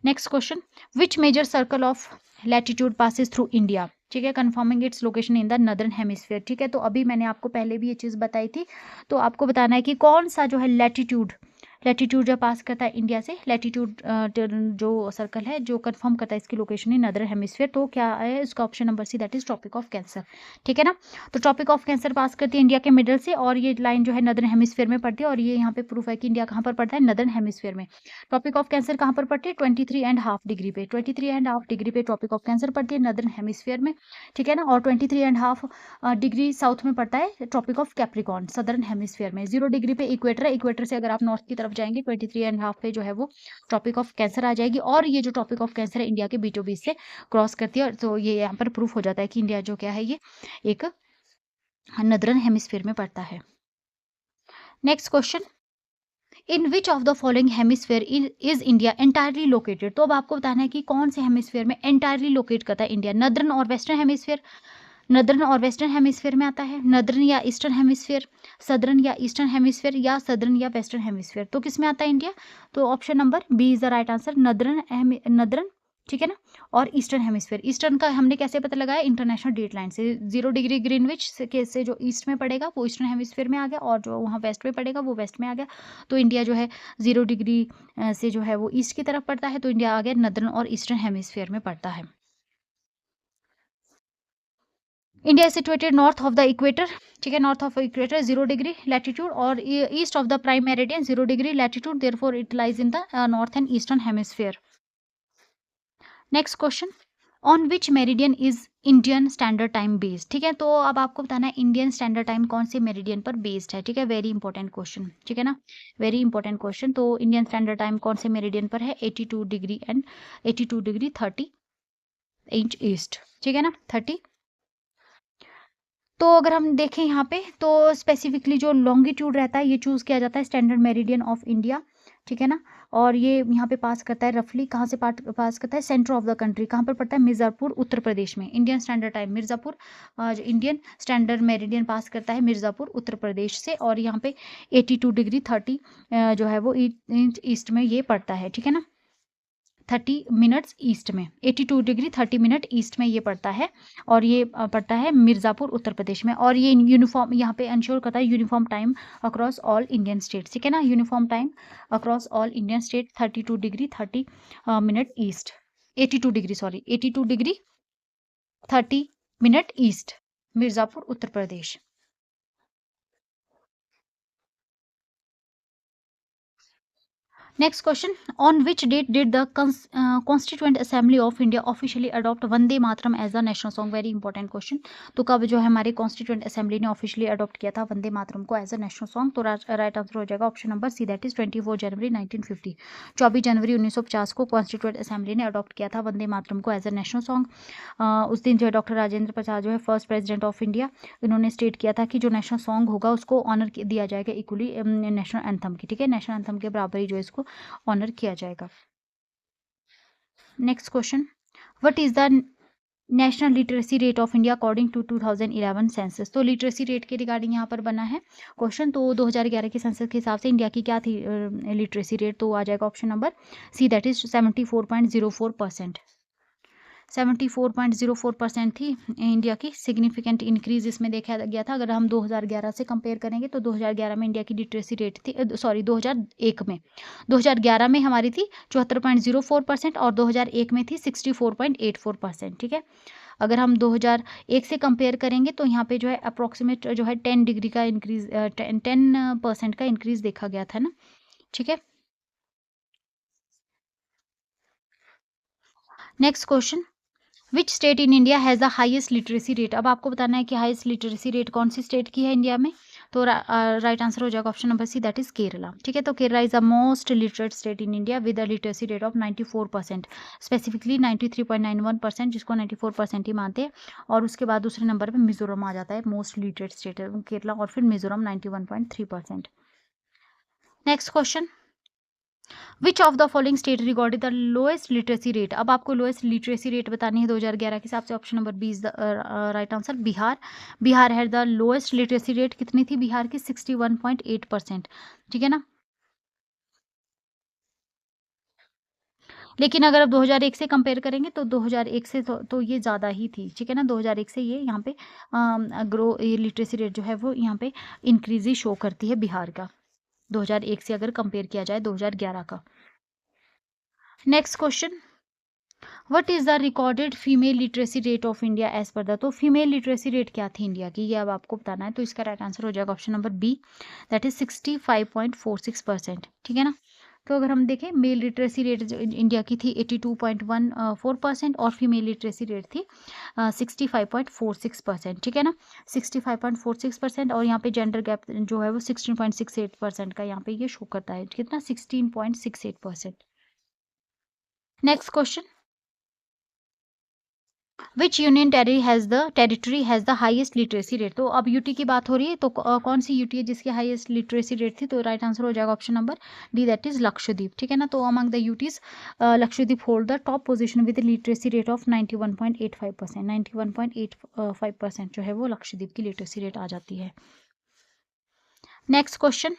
[SPEAKER 1] Next question, which major circle of latitude passes through India? ठीक है, confirming its location in the northern hemisphere, ठीक है। तो अभी मैंने आपको पहले भी ये चीज़ बताई थी, तो आपको बताना है कि कौन सा जो है लैटिट्यूड जो पास करता है इंडिया से, लैटिट्यूड जो सर्कल है जो कंफर्म करता है इसकी लोकेशन इन नदर्न हेमिस्फीयर, तो क्या है उसका option number C, that is tropic of cancer, ठीक है ना। तो ट्रॉपिक ऑफ कैंसर पास करती है इंडिया के मिडल से, और ये लाइन जो है नदर्न हेमिस्फीयर में पड़ती है, और ये यहाँ पे प्रूफ है कि इंडिया कहाँ पर पड़ता है, नदर्न हेमिस्फीयर में। ट्रॉपिक ऑफ कैंसर कहाँ पर पड़ती है, 23.5 डिग्री पे, 23.5 डिग्री पे ट्रॉपिक ऑफ कैंसर पड़ती है नदर्न हेमिस्फीयर में, ठीक है ना। और 23.5 डिग्री साउथ में पड़ता है tropic of capricorn, southern hemisphere में। 0 डिग्री पे इक्वेटर है, इक्वेटर से अगर आप नॉर्थ की तरफ जाएंगे 23.5 पे जो है वो ट्रॉपिक ऑफ कैंसर आ जाएगी। और ये जो ट्रॉपिक ऑफ कैंसर है इंडिया के बीचों बीच से क्रॉस करती है, तो ये यहाँ पर प्रूफ हो जाता है कि इंडिया जो क्या है ये एक नदर्न हेमिस्फीयर में पड़ता है। Next question, in which of the following hemisphere is India entirely located? तो अब आपको बताना है कि कौन से हेमिस्फीयर में एंटायरली लोकेट करता है इंडिया, नदर्न और वेस्टर्न हेमिस्फीयर, नदर्न और वेस्टर्न हेमिस्फीयर में आता है, नदर्न या ईस्टर्न हेमिस्फीयर, सदर्न या ईस्टर्न हेमिस्फीयर, या सदर्न या वेस्टर्न हेमिस्फीयर। तो किस में आता है इंडिया? तो option number B is the right answer, northern, ठीक है ना, और ईस्टर्न हेमिस्फीयर। ईस्टर्न का हमने कैसे पता लगाया? इंटरनेशनल डेट लाइन से, 0 डिग्री ग्रीनविच से जो ईस्ट में पड़ेगा वो ईस्टर्न हेमिस्फीयर में आ गया, और जो वहाँ वेस्ट में पड़ेगा वो वेस्ट में आ गया। तो इंडिया जो है 0 डिग्री से जो है वो ईस्ट की तरफ पड़ता है, तो इंडिया आ गया नदर्न और ईस्टर्न हेमिस्फीयर में पड़ता है। India is situated north of the equator, ठीक है, north of equator 0 degree latitude, और east of the prime meridian 0 degree latitude, therefore it lies in the north and eastern hemisphere. Next question, on which meridian is Indian standard time based, ठीक है, तो अब आपको बताना है Indian standard time कौन से मेरिडियन पर बेस्ड है, ठीक है, वेरी इंपॉर्टेंट क्वेश्चन, ठीक है ना, वेरी इंपॉर्टेंट क्वेश्चन। तो इंडियन स्टैंडर्ड टाइम कौन से मेरिडियन पर है? 82 degree and 82 degree 30 inch east, ठीक है ना, 30। तो अगर हम देखें यहाँ पे तो स्पेसिफिकली जो लॉन्गिट्यूड रहता है ये चूज़ किया जाता है स्टैंडर्ड मेरिडियन ऑफ इंडिया, ठीक है ना, और ये यहाँ पे पास करता है रफली, कहाँ से पास करता है? सेंटर ऑफ द कंट्री, कहाँ पर पड़ता है? मिर्ज़ापुर, उत्तर प्रदेश में। Indian standard time Mirzapur, Indian standard meridian pass करता है मिर्ज़ापुर, उत्तर प्रदेश से, और यहाँ पे 82 डिग्री 30 जो है वो ईस्ट में ये पड़ता है, ठीक है ना, 30 मिनट्स ईस्ट में, 82 डिग्री 30 मिनट ईस्ट में ये पड़ता है, और ये पड़ता है मिर्ज़ापुर, उत्तर प्रदेश में, और ये यूनिफॉर्म यहाँ पे इंश्योर करता है uniform time across all Indian states, ठीक है ना, uniform time across all Indian state 32 degree 30 minute east, 82 degree, sorry 82 degree 30 minute east, Mirzapur, Uttar Pradesh. Next question, on which date did the constituent assembly of India officially adopt Vande Mataram as a national song, very important question. तो कब जो है हमारे constituent assembly ने officially adopt किया था वंदे मातरम को as a national song? तो राइट आंसर हो जाएगा option number C, that is 24 जनवरी 1950। 24 जनवरी 1950 को कॉन्स्टिट्यूएंट असेंबली ने अडॉप्ट किया था वंदे मातरम को एज अ नेशनल सॉन्ग। उस दिन जो है डॉक्टर राजेंद्र प्रसाद जो है फर्स्ट प्रेसिडेंट ऑफ इंडिया, इन्होंने स्टेट किया था कि जो नेशनल सॉन्ग होगा उसको ऑनर दिया जाएगा इक्वली नेशनल एंथम की, ठीक है, नेशनल एंथम के बराबर ही जो है इसको ऑनर किया जाएगा। Next question, what is the national literacy rate of India according to 2011 census? तो लिटरेसी रेट के रिगार्डिंग यहाँ पर बना है क्वेश्चन। तो 2011 के सेंसस के हिसाब से इंडिया की क्या थी लिटरेसी रेट? तो आ जाएगा option number C, that is 74.04%। 74.04% थी इंडिया की। सिग्निफिकेंट इंक्रीज इसमें देखा गया था। अगर हम 2011 से कंपेयर करेंगे तो 2011 में इंडिया की लिटरेसी रेट थी, सॉरी 2001 में, 2011 में हमारी थी 74.04% और 2001 में थी 64.84%, ठीक है। अगर हम 2001 से कंपेयर करेंगे तो यहाँ पे जो है अप्रोक्सीमेट जो है 10 डिग्री का इंक्रीज 10% का इंक्रीज देखा गया था ना, ठीक है। Next question, which state in India has the highest literacy rate? अब आपको बताना है कि हाईएस्ट लिटरेसी रेट कौन सी स्टेट की है इंडिया में। तो राइट आंसर हो जाएगा option number C, that is Kerala, ठीक है। तो Kerala is the most literate state in India with a literacy rate of 94%, specifically 93.91%, जिसको 94% ही मानते हैं। और उसके बाद दूसरे नंबर पर मिजोरम आ जाता है, मोस्ट लिटरेट स्टेट केरला, और फिर Mizoram 91.3%। Next question, which of the following state recorded the lowest literacy rate? अब आपको लोएस्ट लिटरेसी रेट बतानी है 2011 के हिसाब से। Option number B is the right answer, Bihar. Bihar है द लोएस्ट लिटरेसी रेट। कितनी थी बिहार की? 61.8%, ठीक है ना। लेकिन अगर आप 2001 से कंपेयर करेंगे तो 2001 से तो ये ज़्यादा ही थी, ठीक है ना। 2001 से ये यहाँ पे ये लिटरेसी रेट जो है वो यहाँ पे इंक्रीज ही शो करती है बिहार का, 2001 से अगर कंपेयर किया जाए 2011 का। Next question, what is the recorded female literacy rate of India as per the? तो फीमेल लिटरेसी रेट क्या थी इंडिया की, ये अब आपको बताना है। तो इसका राइट आंसर हो जाएगा option number B, that is 65.46%, ठीक है ना। तो अगर हम देखें मेल लिटरेसी रेट जो इंडिया की थी 82.14% और फीमेल लिटरेसी रेट थी 65.46%, ठीक है ना, 65.46%। और यहाँ पे जेंडर गैप जो है वो 16.68% का यहाँ पे ये शो करता है, कितना? 16.68%। Next question, which union territory has the highest literacy rate. तो अब यूटी की बात हो रही है, तो कौन सी यूटी है जिसकी हाईएस्ट लिटरेसी रेट थी? तो राइट आंसर हो जाएगा option number D, that is Lakshadweep. ठीक है ना, तो among the UTs Lakshadweep hold the top position with literacy rate of 91.85%। 91.85% जो है वो लक्षद्वीप की लिटरेसी रेट आ जाती है। Next question,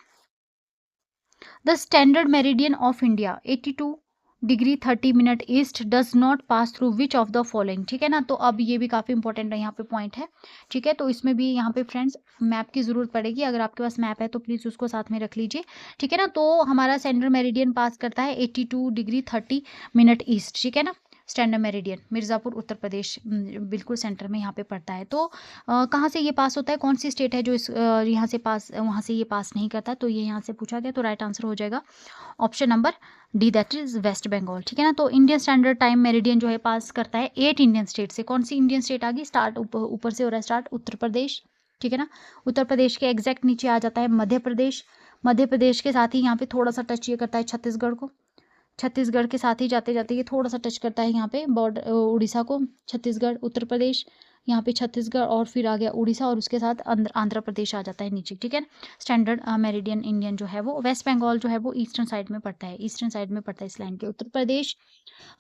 [SPEAKER 1] the standard meridian of India 82°30' east does not pass through which of the following. ठीक है ना, तो अब ये भी काफ़ी इंपॉर्टेंट है, यहाँ पे पॉइंट है। ठीक है, तो इसमें भी यहाँ पे फ्रेंड्स मैप की ज़रूरत पड़ेगी। अगर आपके पास मैप है तो प्लीज़ उसको साथ में रख लीजिए। ठीक है ना, तो हमारा सेंट्रल मेरिडियन पास करता है 82°30' ईस्ट। ठीक है ना, स्टैंडर्ड मेरिडियन मिर्ज़ापुर उत्तर प्रदेश बिल्कुल सेंटर में यहाँ पे पड़ता है। तो कहाँ से ये पास होता है, कौन सी स्टेट है जो इस यहाँ से पास वहाँ से ये पास नहीं करता? तो ये यहाँ से पूछा गया, तो राइट आंसर हो जाएगा option number D, that is West Bengal. ठीक है ना, तो इंडियन स्टैंडर्ड टाइम मेरिडियन जो है पास करता है 8 इंडियन स्टेट से। कौन सी इंडियन स्टेट आ गई? स्टार्ट ऊपर से हो रहा है स्टार्ट, उत्तर प्रदेश। ठीक है ना, उत्तर प्रदेश के एग्जैक्ट नीचे आ जाता है मध्य प्रदेश। मध्य प्रदेश के साथ ही यहाँ पे थोड़ा सा टच ये करता है छत्तीसगढ़ को। छत्तीसगढ़ के साथ ही जाते जाते ये थोड़ा सा टच करता है यहाँ पे बॉर्डर उड़ीसा को। छत्तीसगढ़, उत्तर प्रदेश, यहाँ पे छत्तीसगढ़ और फिर आ गया उड़ीसा, और उसके साथ आंध्र प्रदेश आ जाता है नीचे। ठीक है, स्टैंडर्ड मेरिडियन इंडियन जो है वो वेस्ट बंगाल जो है वो ईस्टर्न साइड में पड़ता है, ईस्टर्न साइड में पड़ता है इस लाइन के। उत्तर प्रदेश,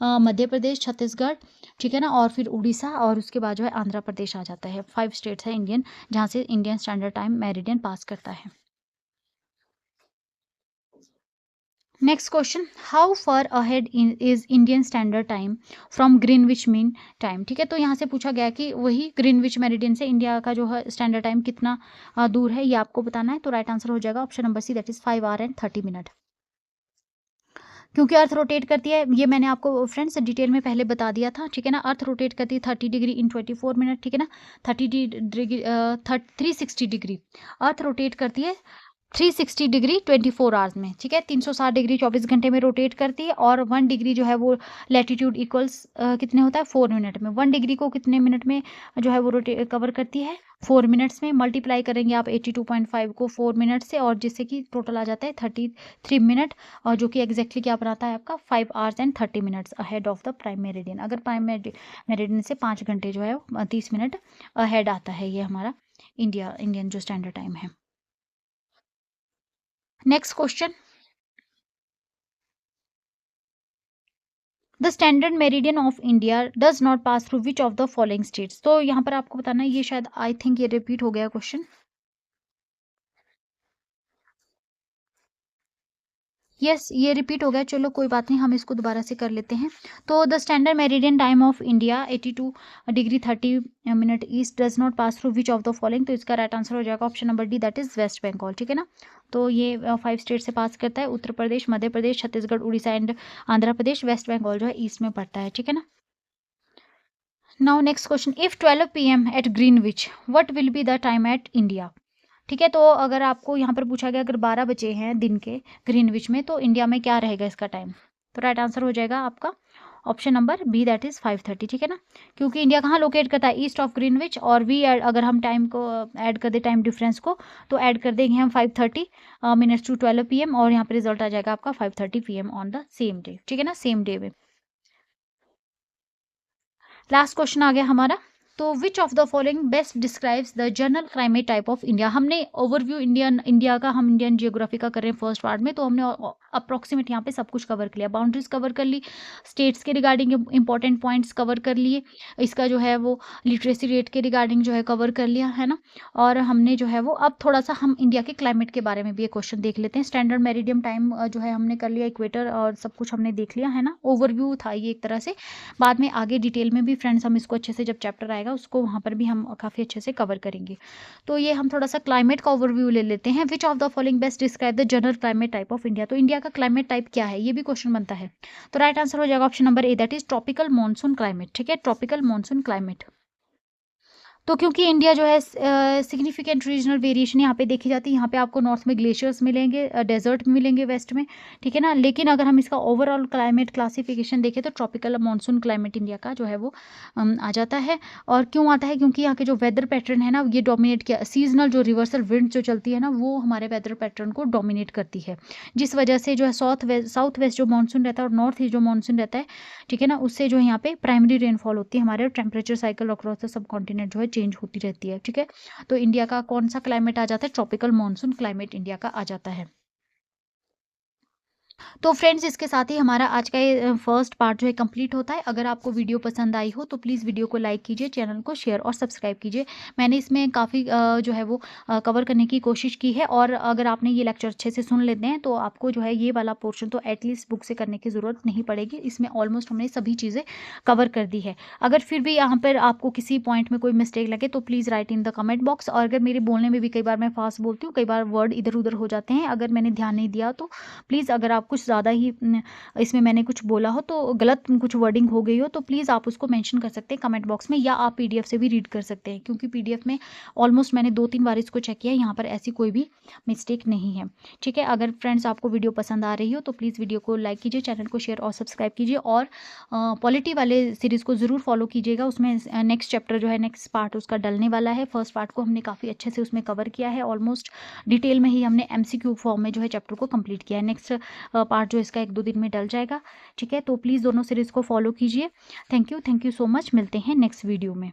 [SPEAKER 1] मध्य प्रदेश, छत्तीसगढ़, ठीक है ना, और फिर उड़ीसा, और उसके बाद जो है आंध्र प्रदेश आ जाता है। 5 स्टेट्स है इंडियन जहाँ से Indian standard time meridian pass करता है। Next question, how far ahead is Indian standard time from Greenwich mean time. ठीक है, तो यहाँ से पूछा गया कि वही ग्रीनविच मेरिडियन से इंडिया का जो है स्टैंडर्ड टाइम कितना दूर है, ये आपको बताना है। तो राइट आंसर हो जाएगा option number C, that is 5 hours and 30 minutes। क्योंकि अर्थ रोटेट करती है, ये मैंने आपको फ्रेंड्स डिटेल में पहले बता दिया था। ठीक है ना, अर्थ रोटेट करती है 30 डिग्री इन 24 मिनट। ठीक है ना, 30 डिग्री 360 डिग्री अर्थ रोटेट करती है 360 डिग्री 24 आवर्स में। ठीक है, 360 डिग्री 24 घंटे में रोटेट करती है, और 1 डिग्री जो है वो लैटिट्यूड इक्वल्स कितने होता है 4 मिनट में। 1 डिग्री को कितने मिनट में जो है वो रोटेट कवर करती है 4 मिनट्स में। मल्टीप्लाई करेंगे आप 82.5 को 4 मिनट से, और जिससे कि टोटल आ जाता है 33 मिनट, और जो कि एग्जैक्टली क्या बनाता है आपका 5 hours and 30 minutes ahead of the prime meridian. अगर प्राइम मेरिडियन से 5 घंटे जो है 30 मिनट अहेड आता है ये हमारा इंडियन जो स्टैंडर्ड टाइम है। Next question, the standard meridian of India does not pass through which of the following states. तो यहाँ पर आपको बताना है, ये शायद आई थिंक ये रिपीट हो गया क्वेश्चन। यस, ये रिपीट हो गया, चलो कोई बात नहीं, हम इसको दोबारा से कर लेते हैं। तो the standard meridian time of India 82°30' east does not pass through which of the following. तो इसका राइट आंसर हो जाएगा option number D, that is West Bengal. ठीक है ना, तो ये 5 स्टेट से पास करता है, उत्तर प्रदेश, मध्य प्रदेश, छत्तीसगढ़, उड़ीसा एंड आंध्र प्रदेश। वेस्ट बंगाल जो है ईस्ट में पड़ता है। ठीक है ना, now next question, if 12 PM at Greenwich what will be the time at India. ठीक है, तो अगर आपको यहाँ पर पूछा गया अगर 12 बजे हैं दिन के ग्रीनविच में, तो इंडिया में क्या रहेगा इसका टाइम? तो राइट आंसर हो जाएगा आपका option number B, that is 5:30। ठीक है ना, क्योंकि इंडिया कहाँ लोकेट करता है? ईस्ट ऑफ ग्रीनविच, और वी अगर हम टाइम को ऐड कर दे टाइम डिफरेंस को, तो ऐड कर देंगे हम 5:30 मिनट्स टू 12 PM, और यहाँ पर रिजल्ट आ जाएगा आपका 5:30 PM on the same day. ठीक है ना, सेम डे में। लास्ट क्वेश्चन आ गया हमारा, तो विच of the following best describes the general climate type of India. हमने ओवरव्यू इंडिया का हम इंडियन जियोग्राफी का कर रहे हैं फर्स्ट पार्ट में, तो हमने अप्रोक्सीमेट यहाँ पे सब कुछ कवर कर लिया, बाउंड्रीज कवर कर ली, स्टेट्स के रिगार्डिंग इंपॉर्टेंट पॉइंट्स कवर कर लिए, इसका जो है वो लिटरेसी रेट के रिगार्डिंग जो है कवर कर लिया है ना, और हमने जो है वो अब थोड़ा सा हम इंडिया के क्लाइमेट के बारे में भी एक क्वेश्चन देख लेते हैं। स्टैंडर्ड मेरिडियम टाइम जो है हमने कर लिया, इक्वेटर और सब कुछ हमने देख लिया है ना, ओवरव्यू था ये एक तरह से। बाद में आगे डिटेल में भी फ्रेंड्स हम इसको अच्छे से, जब चैप्टर आएगा उसको वहाँ पर भी हम काफ़ी अच्छे से कवर करेंगे। तो ये हम थोड़ा सा क्लाइमेट का ओवरव्यू ले लेते हैं। विच of the following best describe the general climate type of India. तो इंडिया का क्लाइमेट टाइप क्या है, ये भी क्वेश्चन बनता है। तो राइट आंसर हो जाएगा option number A, that is tropical monsoon climate. ठीक है, ट्रॉपिकल मॉनसून क्लाइमेट। तो क्योंकि इंडिया जो है सिग्निफिकेंट रीजनल वेरिएशन यहाँ पे देखी जाती है, यहाँ पे आपको नॉर्थ में ग्लेशियर्स मिलेंगे, डेजर्ट मिलेंगे वेस्ट में, ठीक है ना। लेकिन अगर हम इसका ओवरऑल क्लाइमेट क्लासिफिकेशन देखें तो ट्रॉपिकल मानसून क्लाइमेट इंडिया का जो है वो आ जाता है। और क्यों आता है, क्योंकि यहाँ के जो वेदर पैटर्न है ना ये डोमिनेट किया, सीजनल जो रिवर्सल विंड जो चलती है ना वो हमारे वेदर पैटर्न को डोमिनेट करती है, जिस वजह से जो है साउथ वेस्ट जो मानसून रहता है और नॉर्थ ईस्ट जो मानसून रहता है, ठीक है ना, उससे जो है यहाँ पे प्राइमरी रेनफॉल होती है हमारे, temperature cycle across the sub continent जो है चेंज होती रहती है, ठीक है। तो इंडिया का कौन सा क्लाइमेट आ जाता है, ट्रॉपिकल मानसून क्लाइमेट इंडिया का आ जाता है। तो फ्रेंड्स इसके साथ ही हमारा आज का ये फर्स्ट पार्ट जो है कंप्लीट होता है। अगर आपको वीडियो पसंद आई हो तो प्लीज़ वीडियो को लाइक कीजिए, चैनल को शेयर और सब्सक्राइब कीजिए। मैंने इसमें काफ़ी जो है वो कवर करने की कोशिश की है, और अगर आपने ये लेक्चर अच्छे से सुन लेते हैं तो आपको जो है ये वाला पोर्शन तो एटलीस्ट बुक से करने की ज़रूरत नहीं पड़ेगी। इसमें ऑलमोस्ट हमने सभी चीज़ें कवर कर दी है। अगर फिर भी यहाँ पर आपको किसी पॉइंट में कोई मिस्टेक लगे तो please write in the comment box. और अगर मेरे बोलने में भी कई बार मैं फास्ट बोलती हूँ, कई बार वर्ड इधर उधर हो जाते हैं, अगर मैंने ध्यान नहीं दिया तो प्लीज़, अगर आप कुछ ज़्यादा ही इसमें मैंने कुछ बोला हो तो गलत कुछ वर्डिंग हो गई हो तो प्लीज़ आप उसको मेंशन कर सकते हैं कमेंट बॉक्स में, या आप पीडीएफ से भी रीड कर सकते हैं, क्योंकि पीडीएफ में ऑलमोस्ट मैंने 2-3 बार इसको चेक किया, यहाँ पर ऐसी कोई भी मिस्टेक नहीं है, ठीक है। अगर फ्रेंड्स आपको वीडियो पसंद आ रही हो तो प्लीज़ वीडियो को लाइक कीजिए, चैनल को शेयर और सब्सक्राइब कीजिए, और पॉलिटी वाले सीरीज़ को ज़रूर फॉलो कीजिएगा। उसमें नेक्स्ट चैप्टर जो है, नेक्स्ट पार्ट उसका डलने वाला है। फर्स्ट पार्ट को हमने काफ़ी अच्छे से उसमें कवर किया है, ऑलमोस्ट डिटेल में ही हमने एमसीक्यू फॉर्म में जो है चैप्टर को कंप्लीट किया है। नेक्स्ट पार्ट जो इसका 1-2 दिन में डल जाएगा, ठीक है। तो प्लीज़ दोनों सीरीज़ को फॉलो कीजिए। Thank you so much. मिलते हैं नेक्स्ट वीडियो में।